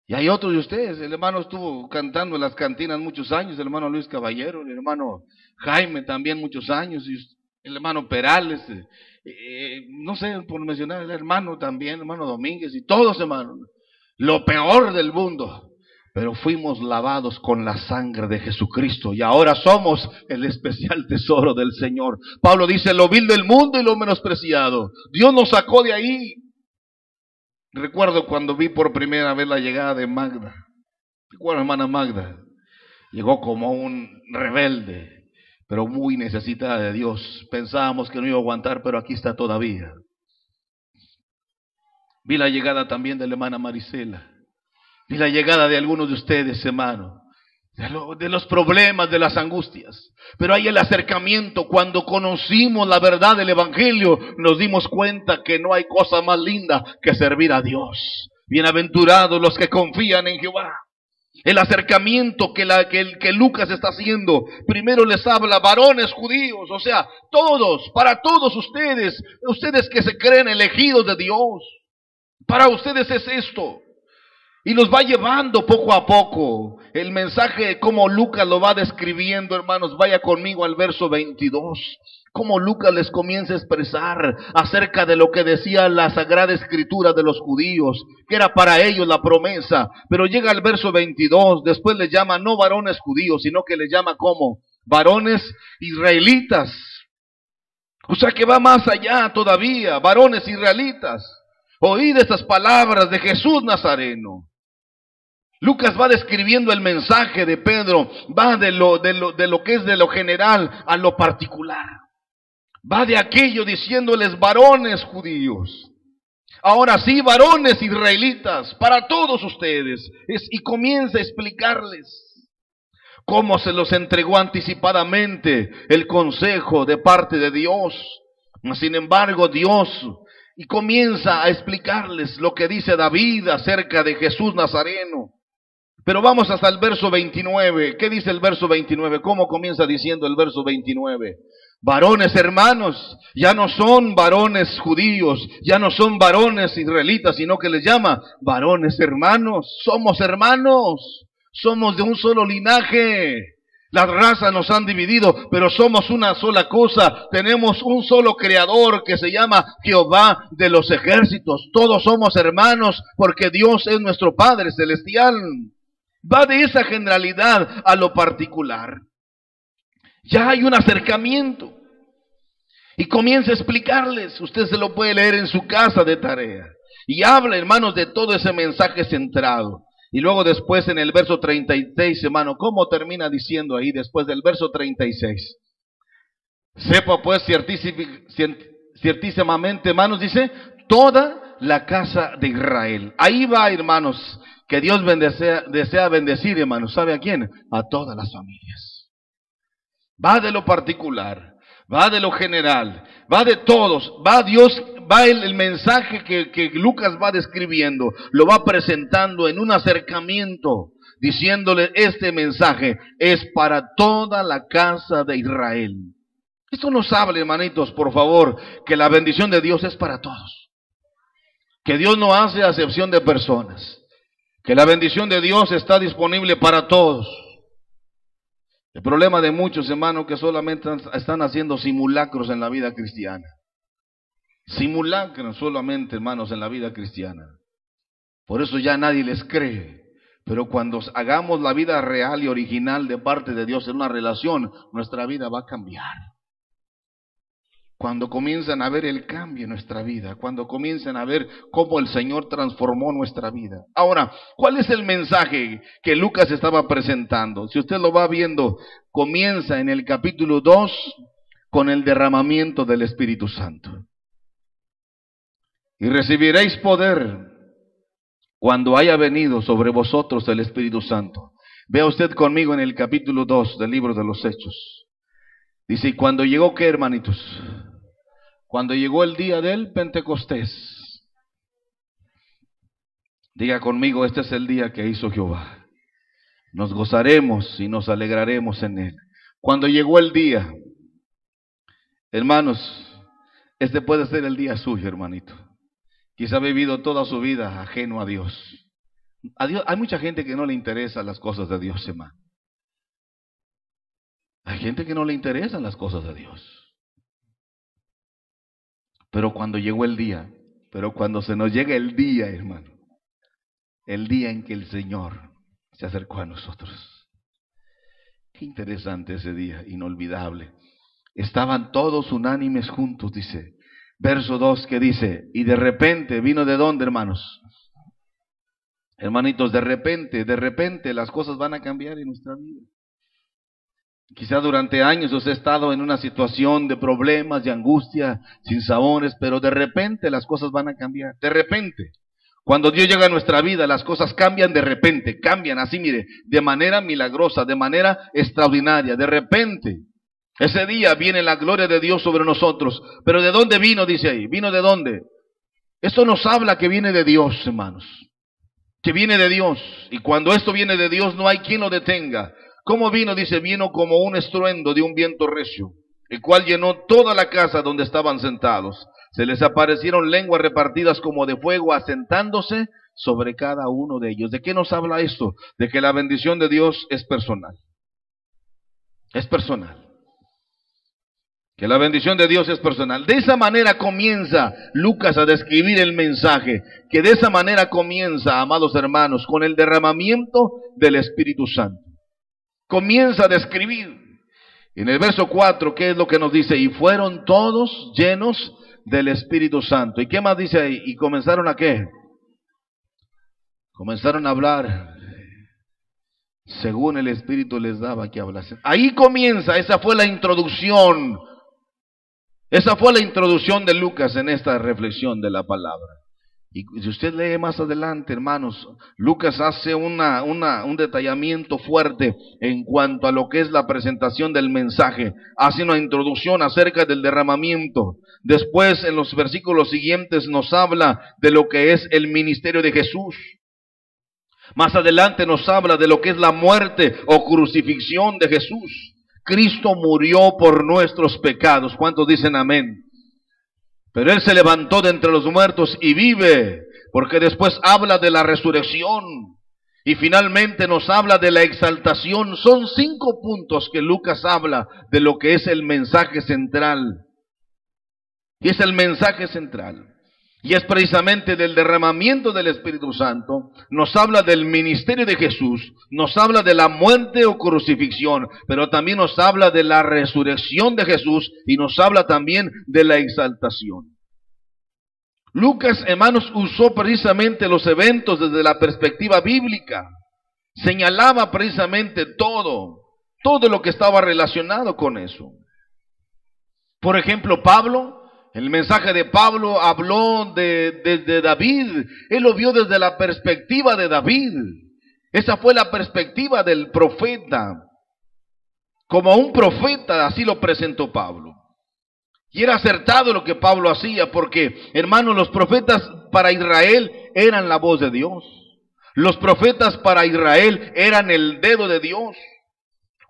Y hay otros de ustedes. El hermano estuvo cantando en las cantinas muchos años, el hermano Luis Caballero, el hermano Jaime también muchos años, y el hermano Perales, no sé, por mencionar, el hermano también, el hermano Domínguez, y todos, hermanos. Lo peor del mundo. Pero fuimos lavados con la sangre de Jesucristo y ahora somos el especial tesoro del Señor. Pablo dice, lo vil del mundo y lo menospreciado. Dios nos sacó de ahí. Recuerdo cuando vi por primera vez la llegada de Magda. Recuerdo, hermana Magda. Llegó como un rebelde, pero muy necesitada de Dios. Pensábamos que no iba a aguantar, pero aquí está todavía. Vi la llegada también de la hermana Marisela. Y la llegada de algunos de ustedes, hermano, de los problemas, de las angustias. Pero hay el acercamiento. Cuando conocimos la verdad del Evangelio, nos dimos cuenta que no hay cosa más linda que servir a Dios. Bienaventurados los que confían en Jehová. El acercamiento que Lucas está haciendo, primero les habla varones judíos, o sea, todos, para todos ustedes que se creen elegidos de Dios. Para ustedes es esto. Y los va llevando poco a poco. El mensaje, como Lucas lo va describiendo, hermanos, vaya conmigo al verso 22. Como Lucas les comienza a expresar acerca de lo que decía la Sagrada Escritura de los judíos, que era para ellos la promesa. Pero llega al verso 22, después les llama no varones judíos, sino que les llama como varones israelitas. O sea que va más allá todavía, varones israelitas. Oíd estas palabras de Jesús Nazareno. Lucas va describiendo el mensaje de Pedro, va de lo que es de lo general a lo particular. Va de aquello diciéndoles varones judíos. Ahora sí, varones israelitas, para todos ustedes. Y comienza a explicarles cómo se los entregó anticipadamente el consejo de parte de Dios. Sin embargo, Dios, y comienza a explicarles lo que dice David acerca de Jesús Nazareno. Pero vamos hasta el verso 29. ¿Qué dice el verso 29? ¿Cómo comienza diciendo el verso 29? Varones hermanos, ya no son varones judíos, ya no son varones israelitas, sino que les llama varones hermanos. Somos hermanos, somos de un solo linaje. Las razas nos han dividido, pero somos una sola cosa. Tenemos un solo creador que se llama Jehová de los ejércitos. Todos somos hermanos porque Dios es nuestro Padre celestial. Va de esa generalidad a lo particular. Ya hay un acercamiento. Y comienza a explicarles. Usted se lo puede leer en su casa de tarea. Y habla, hermanos, de todo ese mensaje centrado. Y luego después en el verso 36, hermano, ¿cómo termina diciendo ahí después del verso 36? Sepa pues ciertísimamente, hermanos, dice, toda la casa de Israel. Ahí va, hermanos, que Dios desea bendecir, hermanos. ¿Sabe a quién? A todas las familias. Va de lo particular, va de lo general, va de todos, va Dios, va el mensaje que Lucas va describiendo, lo va presentando en un acercamiento, diciéndole este mensaje es para toda la casa de Israel. Esto nos habla, hermanitos, por favor, que la bendición de Dios es para todos, que Dios no hace acepción de personas, que la bendición de Dios está disponible para todos. El problema de muchos, hermanos, que solamente están haciendo simulacros en la vida cristiana. Simulacros solamente, hermanos, en la vida cristiana. Por eso ya nadie les cree. Pero cuando hagamos la vida real y original de parte de Dios en una relación, nuestra vida va a cambiar. Cuando comienzan a ver el cambio en nuestra vida, cuando comienzan a ver cómo el Señor transformó nuestra vida. Ahora, ¿cuál es el mensaje que Lucas estaba presentando? Si usted lo va viendo, comienza en el capítulo 2 con el derramamiento del Espíritu Santo. Y recibiréis poder cuando haya venido sobre vosotros el Espíritu Santo. Vea usted conmigo en el capítulo 2 del libro de los Hechos. Dice, ¿y cuando llegó qué, hermanitos? Cuando llegó el día del Pentecostés. Diga conmigo, este es el día que hizo Jehová. Nos gozaremos y nos alegraremos en él. Cuando llegó el día, hermanos, este puede ser el día suyo, hermanito. Quizá ha vivido toda su vida ajeno a Dios. Hay mucha gente que no le interesan las cosas de Dios, hermano. Hay gente que no le interesan las cosas de Dios. Pero cuando llegó el día, pero cuando se nos llega el día, hermano, el día en que el Señor se acercó a nosotros. Qué interesante ese día, inolvidable. Estaban todos unánimes juntos, dice. Verso 2 que dice, y de repente, ¿vino de dónde, hermanos? Hermanitos, de repente las cosas van a cambiar en nuestra vida. Quizá durante años usted ha estado en una situación de problemas, de angustia, sin sabores, pero de repente las cosas van a cambiar. De repente. Cuando Dios llega a nuestra vida, las cosas cambian de repente, cambian así, mire, de manera milagrosa, de manera extraordinaria, de repente. Ese día viene la gloria de Dios sobre nosotros. Pero ¿de dónde vino? Dice ahí. ¿Vino de dónde? Esto nos habla que viene de Dios, hermanos. Que viene de Dios. Y cuando esto viene de Dios, no hay quien lo detenga. ¿Cómo vino? Dice, vino como un estruendo de un viento recio, el cual llenó toda la casa donde estaban sentados. Se les aparecieron lenguas repartidas como de fuego, asentándose sobre cada uno de ellos. ¿De qué nos habla esto? De que la bendición de Dios es personal. Es personal. Que la bendición de Dios es personal. De esa manera comienza Lucas a describir el mensaje. Que de esa manera comienza, amados hermanos, con el derramamiento del Espíritu Santo. Comienza a describir. En el verso 4, ¿qué es lo que nos dice? Y fueron todos llenos del Espíritu Santo. ¿Y qué más dice ahí? ¿Y comenzaron a qué? Comenzaron a hablar según el Espíritu les daba que hablasen. Ahí comienza, esa fue la introducción. Esa fue la introducción de Lucas en esta reflexión de la palabra. Y si usted lee más adelante, hermanos, Lucas hace un detallamiento fuerte en cuanto a lo que es la presentación del mensaje. Hace una introducción acerca del derramamiento. Después, en los versículos siguientes, nos habla de lo que es el ministerio de Jesús. Más adelante nos habla de lo que es la muerte o crucifixión de Jesús. Cristo murió por nuestros pecados. ¿Cuántos dicen amén? Pero Él se levantó de entre los muertos y vive, porque después habla de la resurrección y finalmente nos habla de la exaltación. Son 5 puntos que Lucas habla de lo que es el mensaje central. Y es el mensaje central. Y es precisamente del derramamiento del Espíritu Santo. Nos habla del ministerio de Jesús, nos habla de la muerte o crucifixión, pero también nos habla de la resurrección de Jesús y nos habla también de la exaltación. Lucas, hermanos, usó precisamente los eventos desde la perspectiva bíblica. Señalaba precisamente todo lo que estaba relacionado con eso. Por ejemplo, Pablo, el mensaje de Pablo habló de David. Él lo vio desde la perspectiva de David. Esa fue la perspectiva del profeta. Como un profeta, así lo presentó Pablo. Y era acertado lo que Pablo hacía, porque, hermanos, los profetas para Israel eran la voz de Dios. Los profetas para Israel eran el dedo de Dios.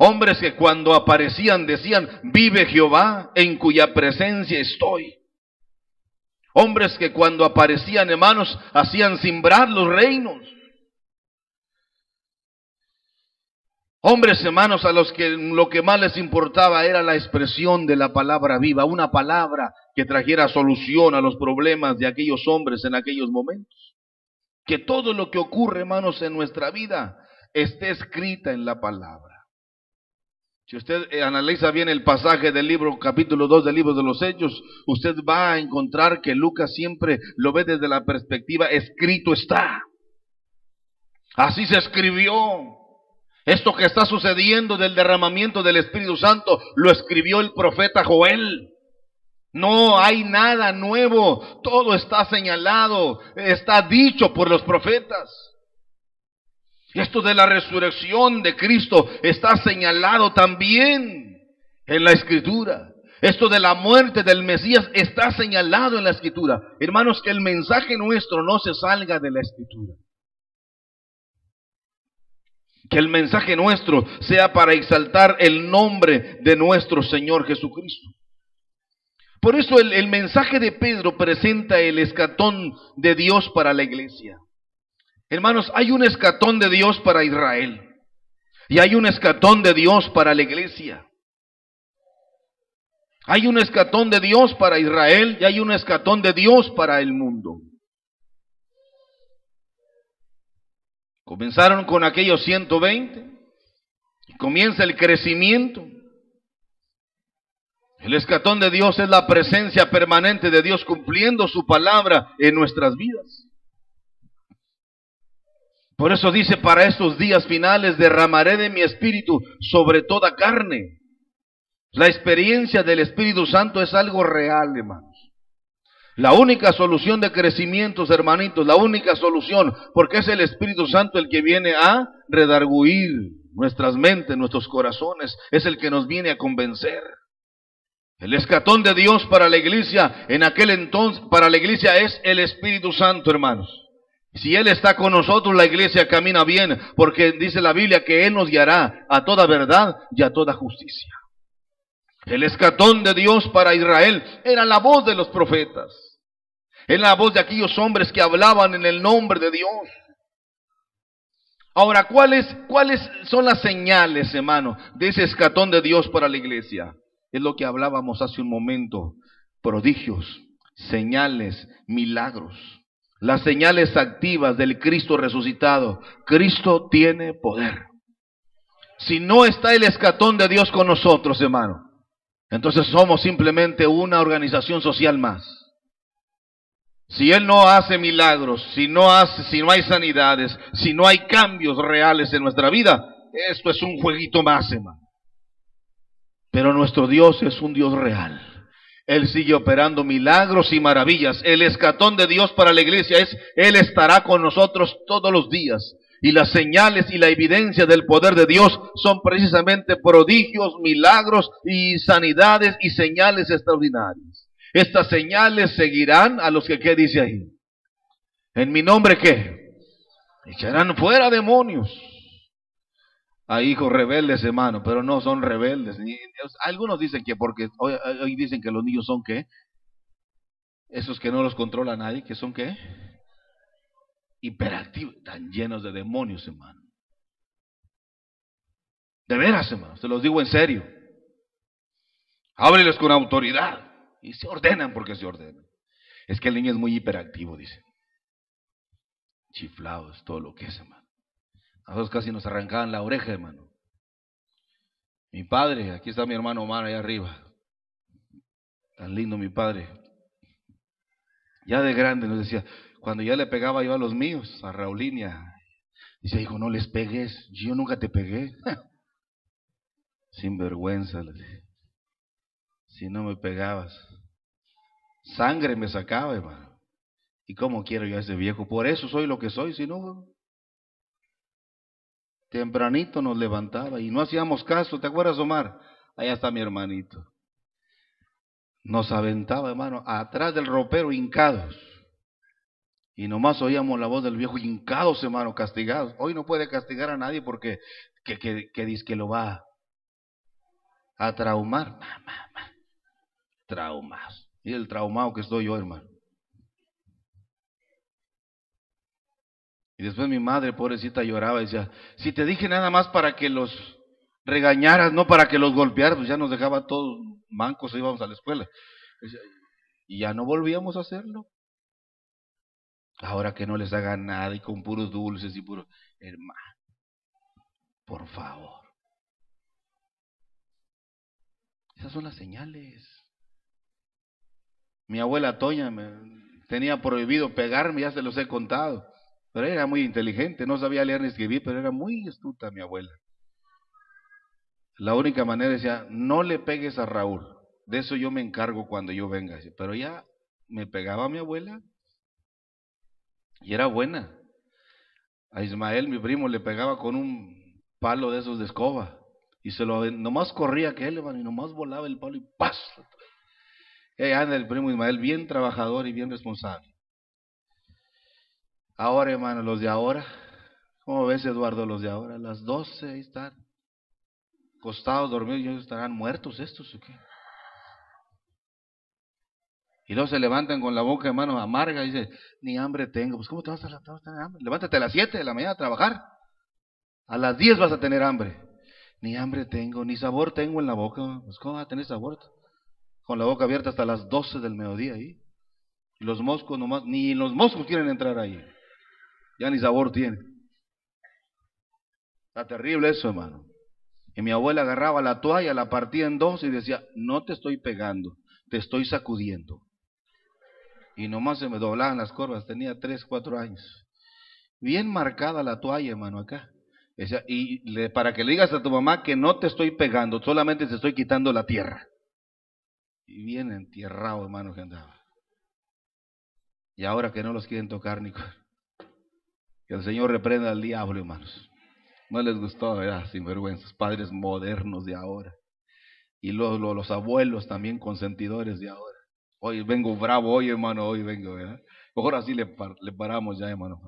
Hombres que cuando aparecían decían, vive Jehová, en cuya presencia estoy. Hombres que cuando aparecían, hermanos, hacían cimbrar los reinos. Hombres, hermanos, a los que lo que más les importaba era la expresión de la palabra viva, una palabra que trajera solución a los problemas de aquellos hombres en aquellos momentos. Que todo lo que ocurre, hermanos, en nuestra vida esté escrita en la palabra. Si usted analiza bien el pasaje del libro, capítulo 2 del libro de los Hechos, usted va a encontrar que Lucas siempre lo ve desde la perspectiva, escrito está. Así se escribió. Esto que está sucediendo del derramamiento del Espíritu Santo, lo escribió el profeta Joel. No hay nada nuevo, todo está señalado, está dicho por los profetas. Esto de la resurrección de Cristo está señalado también en la Escritura. Esto de la muerte del Mesías está señalado en la Escritura. Hermanos, que el mensaje nuestro no se salga de la Escritura. Que el mensaje nuestro sea para exaltar el nombre de nuestro Señor Jesucristo. Por eso el mensaje de Pedro presenta el escatón de Dios para la iglesia. Hermanos, hay un escatón de Dios para Israel y hay un escatón de Dios para la iglesia. Hay un escatón de Dios para Israel y hay un escatón de Dios para el mundo. Comenzaron con aquellos 120 y comienza el crecimiento. El escatón de Dios es la presencia permanente de Dios cumpliendo su palabra en nuestras vidas. Por eso dice, para estos días finales derramaré de mi espíritu sobre toda carne. La experiencia del Espíritu Santo es algo real, hermanos. La única solución de crecimientos, hermanitos, la única solución, porque es el Espíritu Santo el que viene a redarguir nuestras mentes, nuestros corazones, es el que nos viene a convencer. El escatón de Dios para la iglesia, en aquel entonces, para la iglesia es el Espíritu Santo, hermanos. Si Él está con nosotros, la iglesia camina bien, porque dice la Biblia que Él nos guiará a toda verdad y a toda justicia. El escatón de Dios para Israel era la voz de los profetas. Era la voz de aquellos hombres que hablaban en el nombre de Dios. Ahora, ¿cuáles son las señales, hermano, de ese escatón de Dios para la iglesia? Es lo que hablábamos hace un momento. Prodigios, señales, milagros. Las señales activas del Cristo resucitado. Cristo tiene poder. Si no está el escatón de Dios con nosotros, hermano, entonces somos simplemente una organización social más. Si Él no hace milagros, si no hay sanidades, si no hay cambios reales en nuestra vida, esto es un jueguito más, hermano. Pero nuestro Dios es un Dios real. Él sigue operando milagros y maravillas. El escatón de Dios para la iglesia es, Él estará con nosotros todos los días. Y las señales y la evidencia del poder de Dios son precisamente prodigios, milagros y sanidades y señales extraordinarias. Estas señales seguirán a los que, ¿qué dice ahí? ¿En mi nombre qué? Echarán fuera demonios. Hay hijos rebeldes, hermano, pero no son rebeldes. Algunos dicen que porque hoy dicen que los niños son ¿qué? Esos que no los controla nadie, que son ¿qué? Hiperactivos, tan llenos de demonios, hermano. De veras, hermano, se los digo en serio. Hábleles con autoridad. Y se ordenan porque se ordenan. Es que el niño es muy hiperactivo, dice. Chiflado es todo lo que es, hermano. A nosotros casi nos arrancaban la oreja, hermano. Mi padre, aquí está mi hermano Omar allá arriba. Tan lindo mi padre. Ya de grande nos decía, cuando ya le pegaba yo a los míos, a Raulinia, dice, hijo, no les pegues, yo nunca te pegué. Sin vergüenza, si no me pegabas. Sangre me sacaba, hermano. ¿Y cómo quiero yo a ese viejo? Por eso soy lo que soy, si no, tempranito nos levantaba y no hacíamos caso. ¿Te acuerdas, Omar? Allá está mi hermanito. Nos aventaba, hermano, atrás del ropero, hincados. Y nomás oíamos la voz del viejo, hincados, hermano, castigados. Hoy no puede castigar a nadie porque que dice que lo va a traumar. Traumas. Y el traumado que estoy yo, hermano. Y después mi madre, pobrecita, lloraba y decía, si te dije nada más para que los regañaras, no para que los golpearas, pues ya nos dejaba todos mancos e íbamos a la escuela. Y ya no volvíamos a hacerlo. Ahora que no les haga nada y con puros dulces y puros... Hermano, por favor. Esas son las señales. Mi abuela Toña me tenía prohibido pegarme, ya se los he contado. Pero era muy inteligente, no sabía leer ni escribir, pero era muy astuta mi abuela. La única manera decía, no le pegues a Raúl, de eso yo me encargo cuando yo venga. Pero ya me pegaba a mi abuela y era buena. A Ismael, mi primo, le pegaba con un palo de esos de escoba y nomás corría que él, hermano, y nomás volaba el palo y ¡paz! Anda el primo Ismael, bien trabajador y bien responsable. Ahora, hermano, los de ahora, ¿cómo ves, Eduardo, los de ahora? A las 12 ahí están, acostados, dormidos, ellos estarán muertos estos, ¿o qué? Y luego se levantan con la boca, hermano, amarga, y dice, ni hambre tengo. Pues ¿cómo te vas a tener hambre? Levántate a las 7 de la mañana a trabajar. A las 10 vas a tener hambre. Ni hambre tengo, ni sabor tengo en la boca. Pues ¿cómo vas a tener sabor? Con la boca abierta hasta las 12 del mediodía ahí. Y los moscos nomás, ni los moscos quieren entrar ahí. Ya ni sabor tiene. Está terrible eso, hermano. Y mi abuela agarraba la toalla, la partía en dos y decía, no te estoy pegando, te estoy sacudiendo. Y nomás se me doblaban las corvas, tenía 3, 4 años. Bien marcada la toalla, hermano, acá. Decía, para que le digas a tu mamá que no te estoy pegando, solamente te estoy quitando la tierra. Y bien entierrado, hermano, que andaba. Y ahora que no los quieren tocar, ni que el Señor reprenda al diablo, hermanos. No les gustó, ¿verdad? Sinvergüenzas, padres modernos de ahora. Y los abuelos también consentidores de ahora. Hoy vengo bravo, hoy hermano, hoy vengo, ¿verdad? Mejor así le paramos ya, hermano.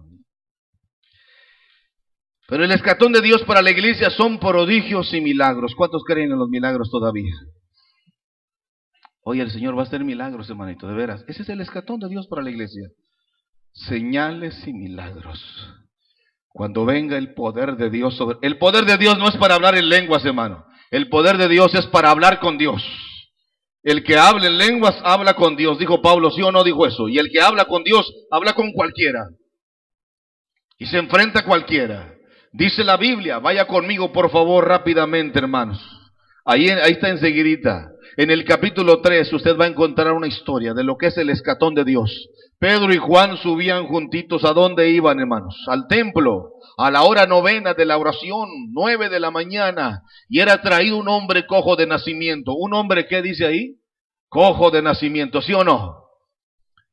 Pero el escatón de Dios para la iglesia son prodigios y milagros. ¿Cuántos creen en los milagros todavía? Hoy el Señor va a hacer milagros, hermanito, de veras. Ese es el escatón de Dios para la iglesia. Señales y milagros. Cuando venga el poder de Dios sobre... El poder de Dios no es para hablar en lenguas, hermano. El poder de Dios es para hablar con Dios. El que habla en lenguas habla con Dios. Dijo Pablo, ¿sí o no dijo eso? Y el que habla con Dios habla con cualquiera. Y se enfrenta a cualquiera. Dice la Biblia, vaya conmigo por favor rápidamente, hermanos. Ahí está enseguidita. En el capítulo 3 usted va a encontrar una historia de lo que es el escatón de Dios. Pedro y Juan subían juntitos. ¿A dónde iban, hermanos? Al templo, a la hora novena de la oración, 9 de la mañana. Y era traído un hombre cojo de nacimiento. ¿Un hombre qué dice ahí? Cojo de nacimiento, ¿sí o no?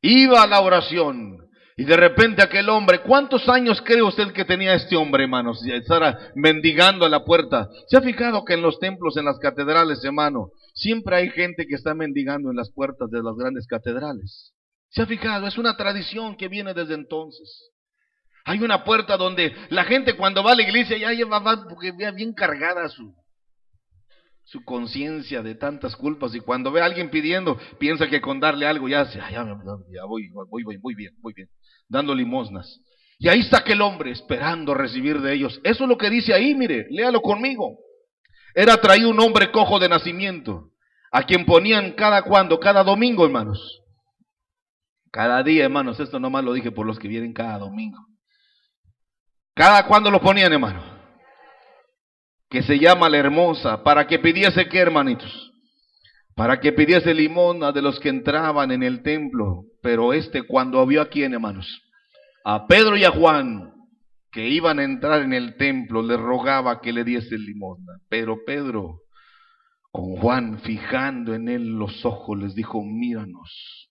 Iba a la oración. Y de repente aquel hombre, ¿cuántos años cree usted que tenía este hombre, hermanos? Estar mendigando a la puerta. ¿Se ha fijado que en los templos, en las catedrales, hermano, siempre hay gente que está mendigando en las puertas de las grandes catedrales? ¿Se ha fijado? Es una tradición que viene desde entonces. Hay una puerta donde la gente cuando va a la iglesia ya va porque vea bien cargada su conciencia de tantas culpas, y cuando ve a alguien pidiendo, piensa que con darle algo ya voy bien, dando limosnas. Y ahí está aquel hombre esperando recibir de ellos. Eso es lo que dice ahí, mire, léalo conmigo. Era traído un hombre cojo de nacimiento, a quien ponían cada domingo, hermanos. Cada día, hermanos, esto nomás lo dije por los que vienen cada domingo. ¿Cuándo lo ponían, hermano? Que se llama la hermosa, para que pidiese, ¿qué, hermanitos? Para que pidiese limosna de los que entraban en el templo. Pero cuando vio a quién, hermanos, a Pedro y a Juan, que iban a entrar en el templo, le rogaba que le diese limosna. Pero Pedro, con Juan fijando en él los ojos, les dijo, míranos.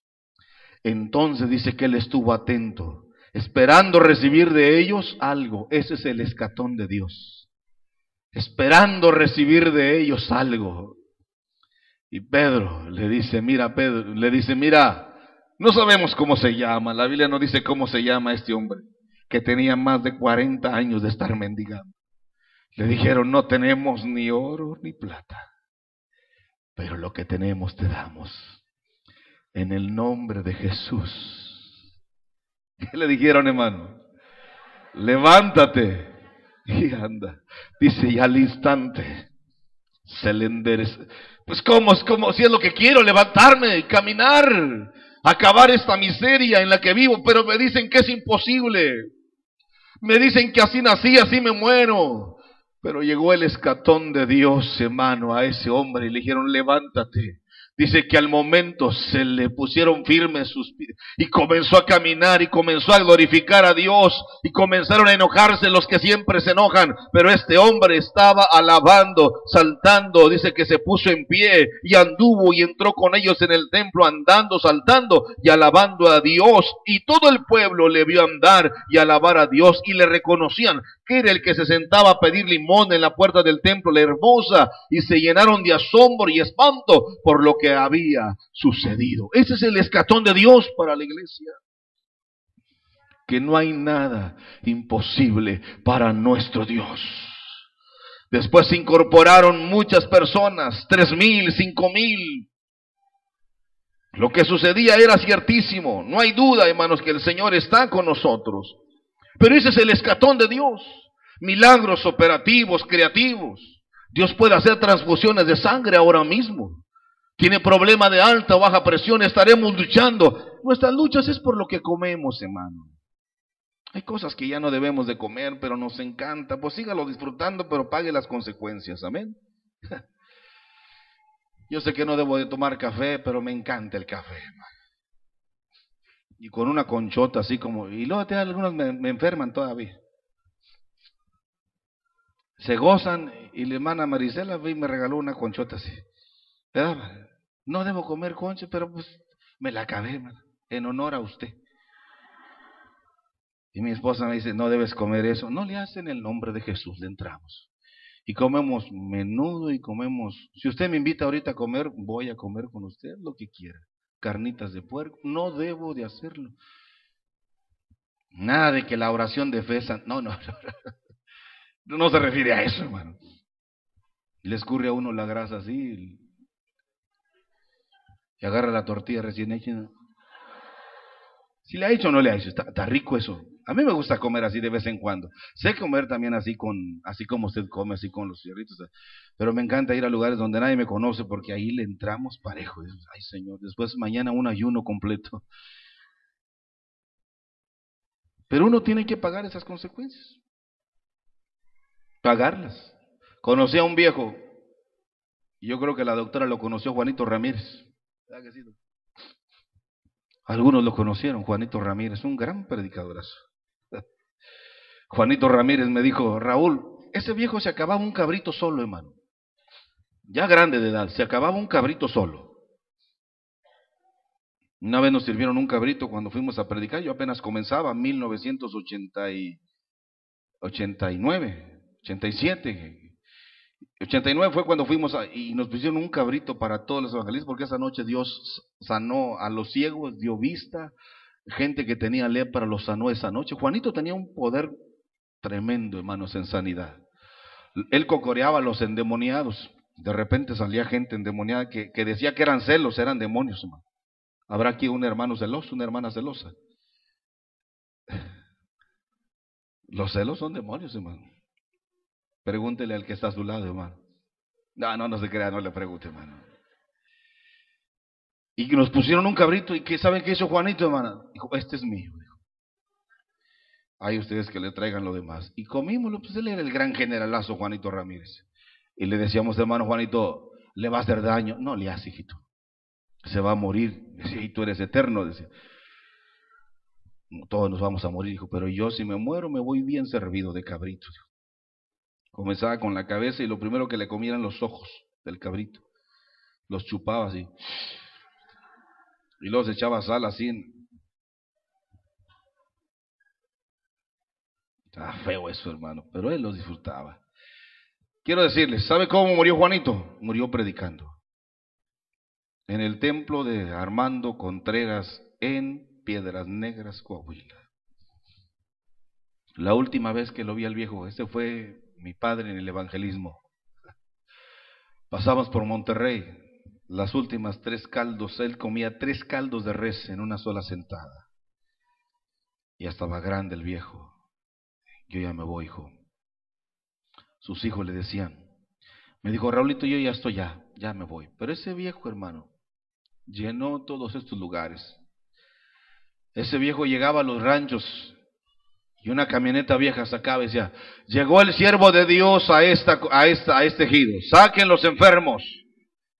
Entonces dice que él estuvo atento, esperando recibir de ellos algo. Ese es el escatón de Dios. Esperando recibir de ellos algo. Y Pedro le dice, mira, no sabemos cómo se llama. La Biblia no dice cómo se llama este hombre, que tenía más de 40 años de estar mendigando. Le dijeron, no tenemos ni oro ni plata, pero lo que tenemos te damos. En el nombre de Jesús. ¿Qué le dijeron, hermano? Levántate y anda. Dice, y al instante se le endereza. Pues ¿cómo? Si es lo que quiero, levantarme, caminar, acabar esta miseria en la que vivo, pero me dicen que es imposible. Me dicen que así nací, así me muero. Pero llegó el escatón de Dios, hermano, a ese hombre y le dijeron, levántate. Dice que al momento se le pusieron firmes sus pies y comenzó a caminar y comenzó a glorificar a Dios, y comenzaron a enojarse los que siempre se enojan, pero este hombre estaba alabando, saltando. Dice que se puso en pie y anduvo y entró con ellos en el templo, andando, saltando y alabando a Dios, y todo el pueblo le vio andar y alabar a Dios, y le reconocían que era el que se sentaba a pedir limón en la puerta del templo, la hermosa, y se llenaron de asombro y espanto por lo que había sucedido. Ese es el escatón de Dios para la iglesia. Que no hay nada imposible para nuestro Dios. Después se incorporaron muchas personas, 3,000, 5,000. Lo que sucedía era ciertísimo. No hay duda, hermanos, que el Señor está con nosotros. Pero ese es el escatón de Dios. Milagros operativos, creativos. Dios puede hacer transfusiones de sangre ahora mismo. Tiene problema de alta o baja presión, estaremos luchando. Nuestras luchas es por lo que comemos, hermano. Hay cosas que ya no debemos de comer, pero nos encanta. Pues sígalo disfrutando, pero pague las consecuencias, amén. Yo sé que no debo de tomar café, pero me encanta el café, hermano. Y con una conchota así como, y luego algunos me enferman todavía. Se gozan, y la hermana Marisela me regaló una conchota así. ¿Verdad? No debo comer concha, pero pues me la acabé, man, en honor a usted. Y mi esposa me dice, no debes comer eso. No le hacen el nombre de Jesús, le entramos. Y comemos menudo y comemos. Si usted me invita ahorita a comer, voy a comer con usted lo que quiera. Carnitas de puerco, no debo de hacerlo. Nada de que la oración de fe, no se refiere a eso, hermano. Le escurre a uno la grasa así y agarra la tortilla recién hecha. Si le ha hecho o no le ha hecho, está rico eso. A mí me gusta comer así de vez en cuando. Sé comer también así como usted come, así con los fierritos. Pero me encanta ir a lugares donde nadie me conoce, porque ahí le entramos parejo. Ay, Señor, después mañana un ayuno completo. Pero uno tiene que pagar esas consecuencias. pagarlas. Conocí a un viejo, y yo creo que la doctora lo conoció, Juanito Ramírez. ¿Verdad que sí? Algunos lo conocieron, Juanito Ramírez, un gran predicadorazo. Juanito Ramírez me dijo: Raúl, ese viejo se acababa un cabrito solo, hermano. Ya grande de edad, se acababa un cabrito solo. Una vez nos sirvieron un cabrito cuando fuimos a predicar, yo apenas comenzaba, 1989, 87. 89 fue cuando fuimos y nos pusieron un cabrito para todos los evangelistas, porque esa noche Dios sanó a los ciegos, dio vista, gente que tenía lepra los sanó esa noche. Juanito tenía un poder tremendo, hermanos, en sanidad. Él cocoreaba a los endemoniados. De repente salía gente endemoniada que decía que eran celos, eran demonios, hermano. ¿Habrá aquí un hermano celoso, una hermana celosa? Los celos son demonios, hermano. Pregúntele al que está a su lado, hermano. No se crea, no le pregunte, hermano. Y nos pusieron un cabrito, ¿y qué saben qué hizo Juanito, hermano? Dijo: este es mío. Dijo: hay ustedes que le traigan lo demás. Y comímoslo, pues él era el gran generalazo, Juanito Ramírez. Y le decíamos: hermano Juanito, ¿le va a hacer daño? No le hace, hijito. Se va a morir. Decía: y tú eres eterno, decía. Todos nos vamos a morir, dijo, pero yo si me muero me voy bien servido de cabrito. Dijo. Comenzaba con la cabeza y lo primero que le comieran los ojos del cabrito. Los chupaba así. Y luego se echaba sal así. Estaba feo eso, hermano, pero él los disfrutaba. Quiero decirles, ¿sabe cómo murió Juanito? Murió predicando. En el templo de Armando Contreras, en Piedras Negras, Coahuila. La última vez que lo vi al viejo, ese fue mi padre en el evangelismo. Pasamos por Monterrey, las últimas 3 caldos, él comía 3 caldos de res en una sola sentada. Ya estaba grande el viejo. Yo ya me voy, hijo. Sus hijos le decían, me dijo: Raulito, yo ya estoy ya me voy. Pero ese viejo, hermano, llenó todos estos lugares. Ese viejo llegaba a los ranchos y una camioneta vieja sacaba y decía: llegó el siervo de Dios a este ejido, saquen los enfermos,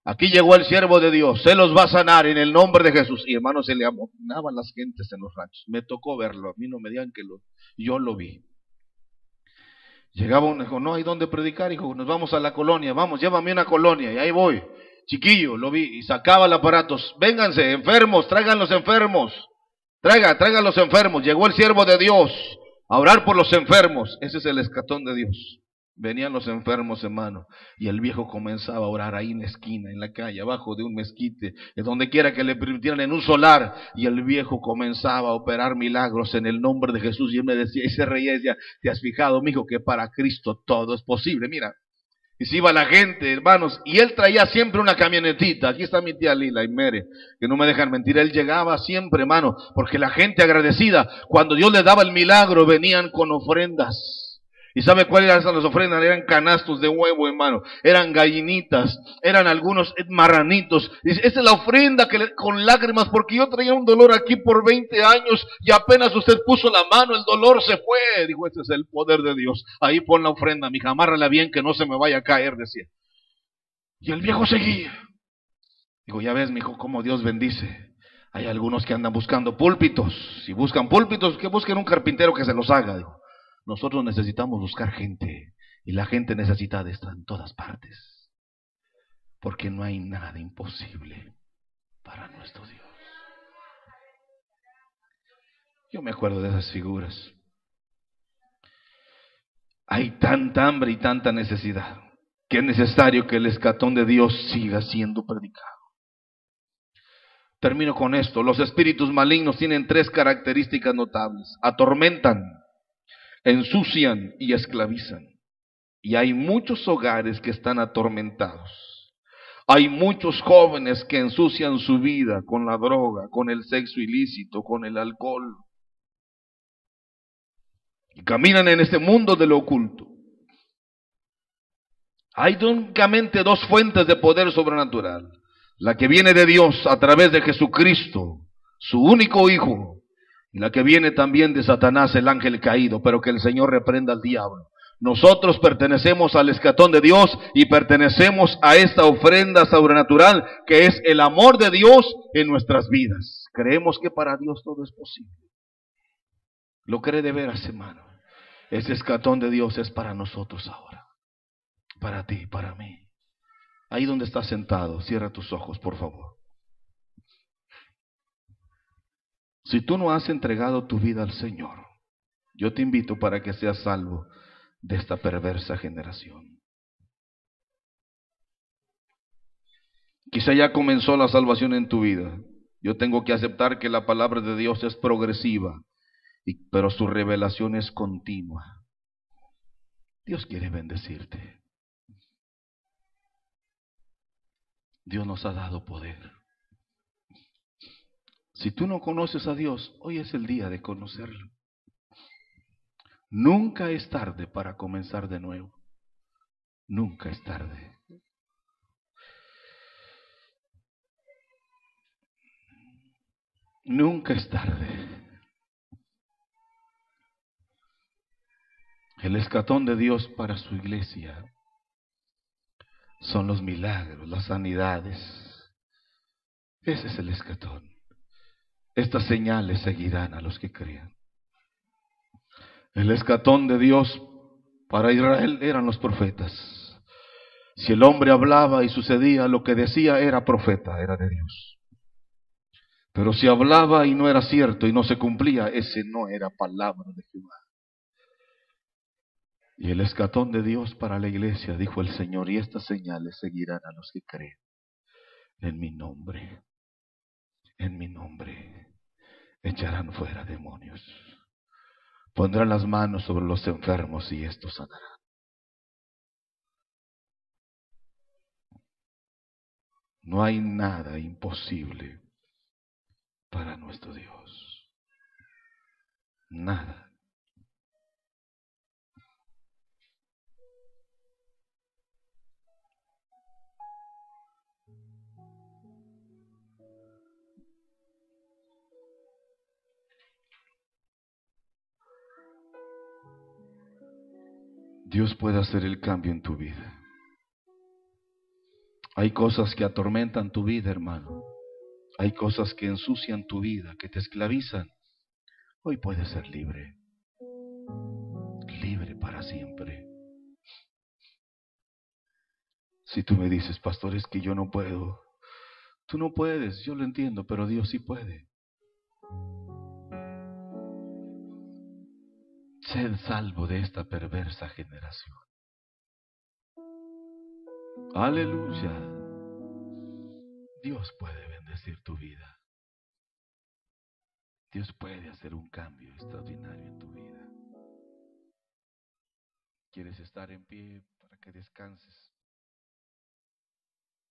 aquí llegó el siervo de Dios, Él los va a sanar en el nombre de Jesús. Y hermanos, se le amonaban las gentes en los ranchos. Me tocó verlo, a mí no me digan que yo lo vi. Llegaba uno, dijo: no hay dónde predicar, hijo, nos vamos a la colonia, vamos, llévame a una colonia, y ahí voy. Chiquillo, lo vi, y sacaba el aparato: vénganse, enfermos, traigan los enfermos, traigan los enfermos. Llegó el siervo de Dios a orar por los enfermos. Ese es el escatón de Dios. Venían los enfermos, hermano, y el viejo comenzaba a orar ahí en la esquina, en la calle, abajo de un mezquite, en donde quiera que le permitieran, en un solar, y el viejo comenzaba a operar milagros en el nombre de Jesús. Y él me decía, y se reía y decía: ¿te has fijado, mijo, que para Cristo todo es posible? Mira. Y se iba la gente, hermanos, y él traía siempre una camionetita. Aquí está mi tía Lila y Mere, que no me dejan mentir. Él llegaba siempre, hermano, porque la gente agradecida, cuando Dios le daba el milagro, venían con ofrendas. ¿Y sabe cuáles eran las ofrendas? Eran canastos de huevo, hermano, eran gallinitas, eran algunos marranitos. Dice: esa es la ofrenda con lágrimas, porque yo traía un dolor aquí por 20 años y apenas usted puso la mano, el dolor se fue. Dijo: este es el poder de Dios. Ahí pon la ofrenda, mija, amárrala bien que no se me vaya a caer, decía. Y el viejo seguía. Digo: ya ves, mijo, cómo Dios bendice. Hay algunos que andan buscando púlpitos. Si buscan púlpitos, que busquen un carpintero que se los haga. Digo: nosotros necesitamos buscar gente, y la gente necesita de estar en todas partes, porque no hay nada imposible para nuestro Dios. Yo me acuerdo de esas figuras. Hay tanta hambre y tanta necesidad que es necesario que el escatón de Dios siga siendo predicado. Termino con esto. Los espíritus malignos tienen 3 características notables: atormentan, ensucian y esclavizan. Y hay muchos hogares que están atormentados. Hay muchos jóvenes que ensucian su vida con la droga, con el sexo ilícito, con el alcohol. Y caminan en este mundo de lo oculto. Hay únicamente 2 fuentes de poder sobrenatural: la que viene de Dios a través de Jesucristo, su único Hijo, y la que viene también de Satanás, el ángel caído. Pero que el Señor reprenda al diablo. Nosotros pertenecemos al escatón de Dios y pertenecemos a esta ofrenda sobrenatural que es el amor de Dios en nuestras vidas. Creemos que para Dios todo es posible. Lo cree de veras, hermano. Ese escatón de Dios es para nosotros ahora. Para ti, para mí. Ahí donde estás sentado, cierra tus ojos, por favor. Si tú no has entregado tu vida al Señor, yo te invito para que seas salvo de esta perversa generación. Quizá ya comenzó la salvación en tu vida. Yo tengo que aceptar que la palabra de Dios es progresiva, pero su revelación es continua. Dios quiere bendecirte. Dios nos ha dado poder. Si tú no conoces a Dios, hoy es el día de conocerlo. Nunca es tarde para comenzar de nuevo. Nunca es tarde. Nunca es tarde. El escatón de Dios para su iglesia son los milagros, las sanidades. Ese es el escatón. Estas señales seguirán a los que crean. El escatón de Dios para Israel eran los profetas. Si el hombre hablaba y sucedía lo que decía, era profeta, era de Dios. Pero si hablaba y no era cierto y no se cumplía, ese no era palabra de Jehová. Y el escatón de Dios para la iglesia, dijo el Señor, y estas señales seguirán a los que creen en mi nombre. En mi nombre echarán fuera demonios. Pondrán las manos sobre los enfermos y estos sanarán. No hay nada imposible para nuestro Dios. Nada. Dios puede hacer el cambio en tu vida. Hay cosas que atormentan tu vida, hermano. Hay cosas que ensucian tu vida, que te esclavizan. Hoy puedes ser libre. Libre para siempre. Si tú me dices, pastor, es que yo no puedo. Tú no puedes, yo lo entiendo, pero Dios sí puede. Sed salvo de esta perversa generación. Aleluya. Dios puede bendecir tu vida. Dios puede hacer un cambio extraordinario en tu vida. ¿Quieres estar en pie para que descanses?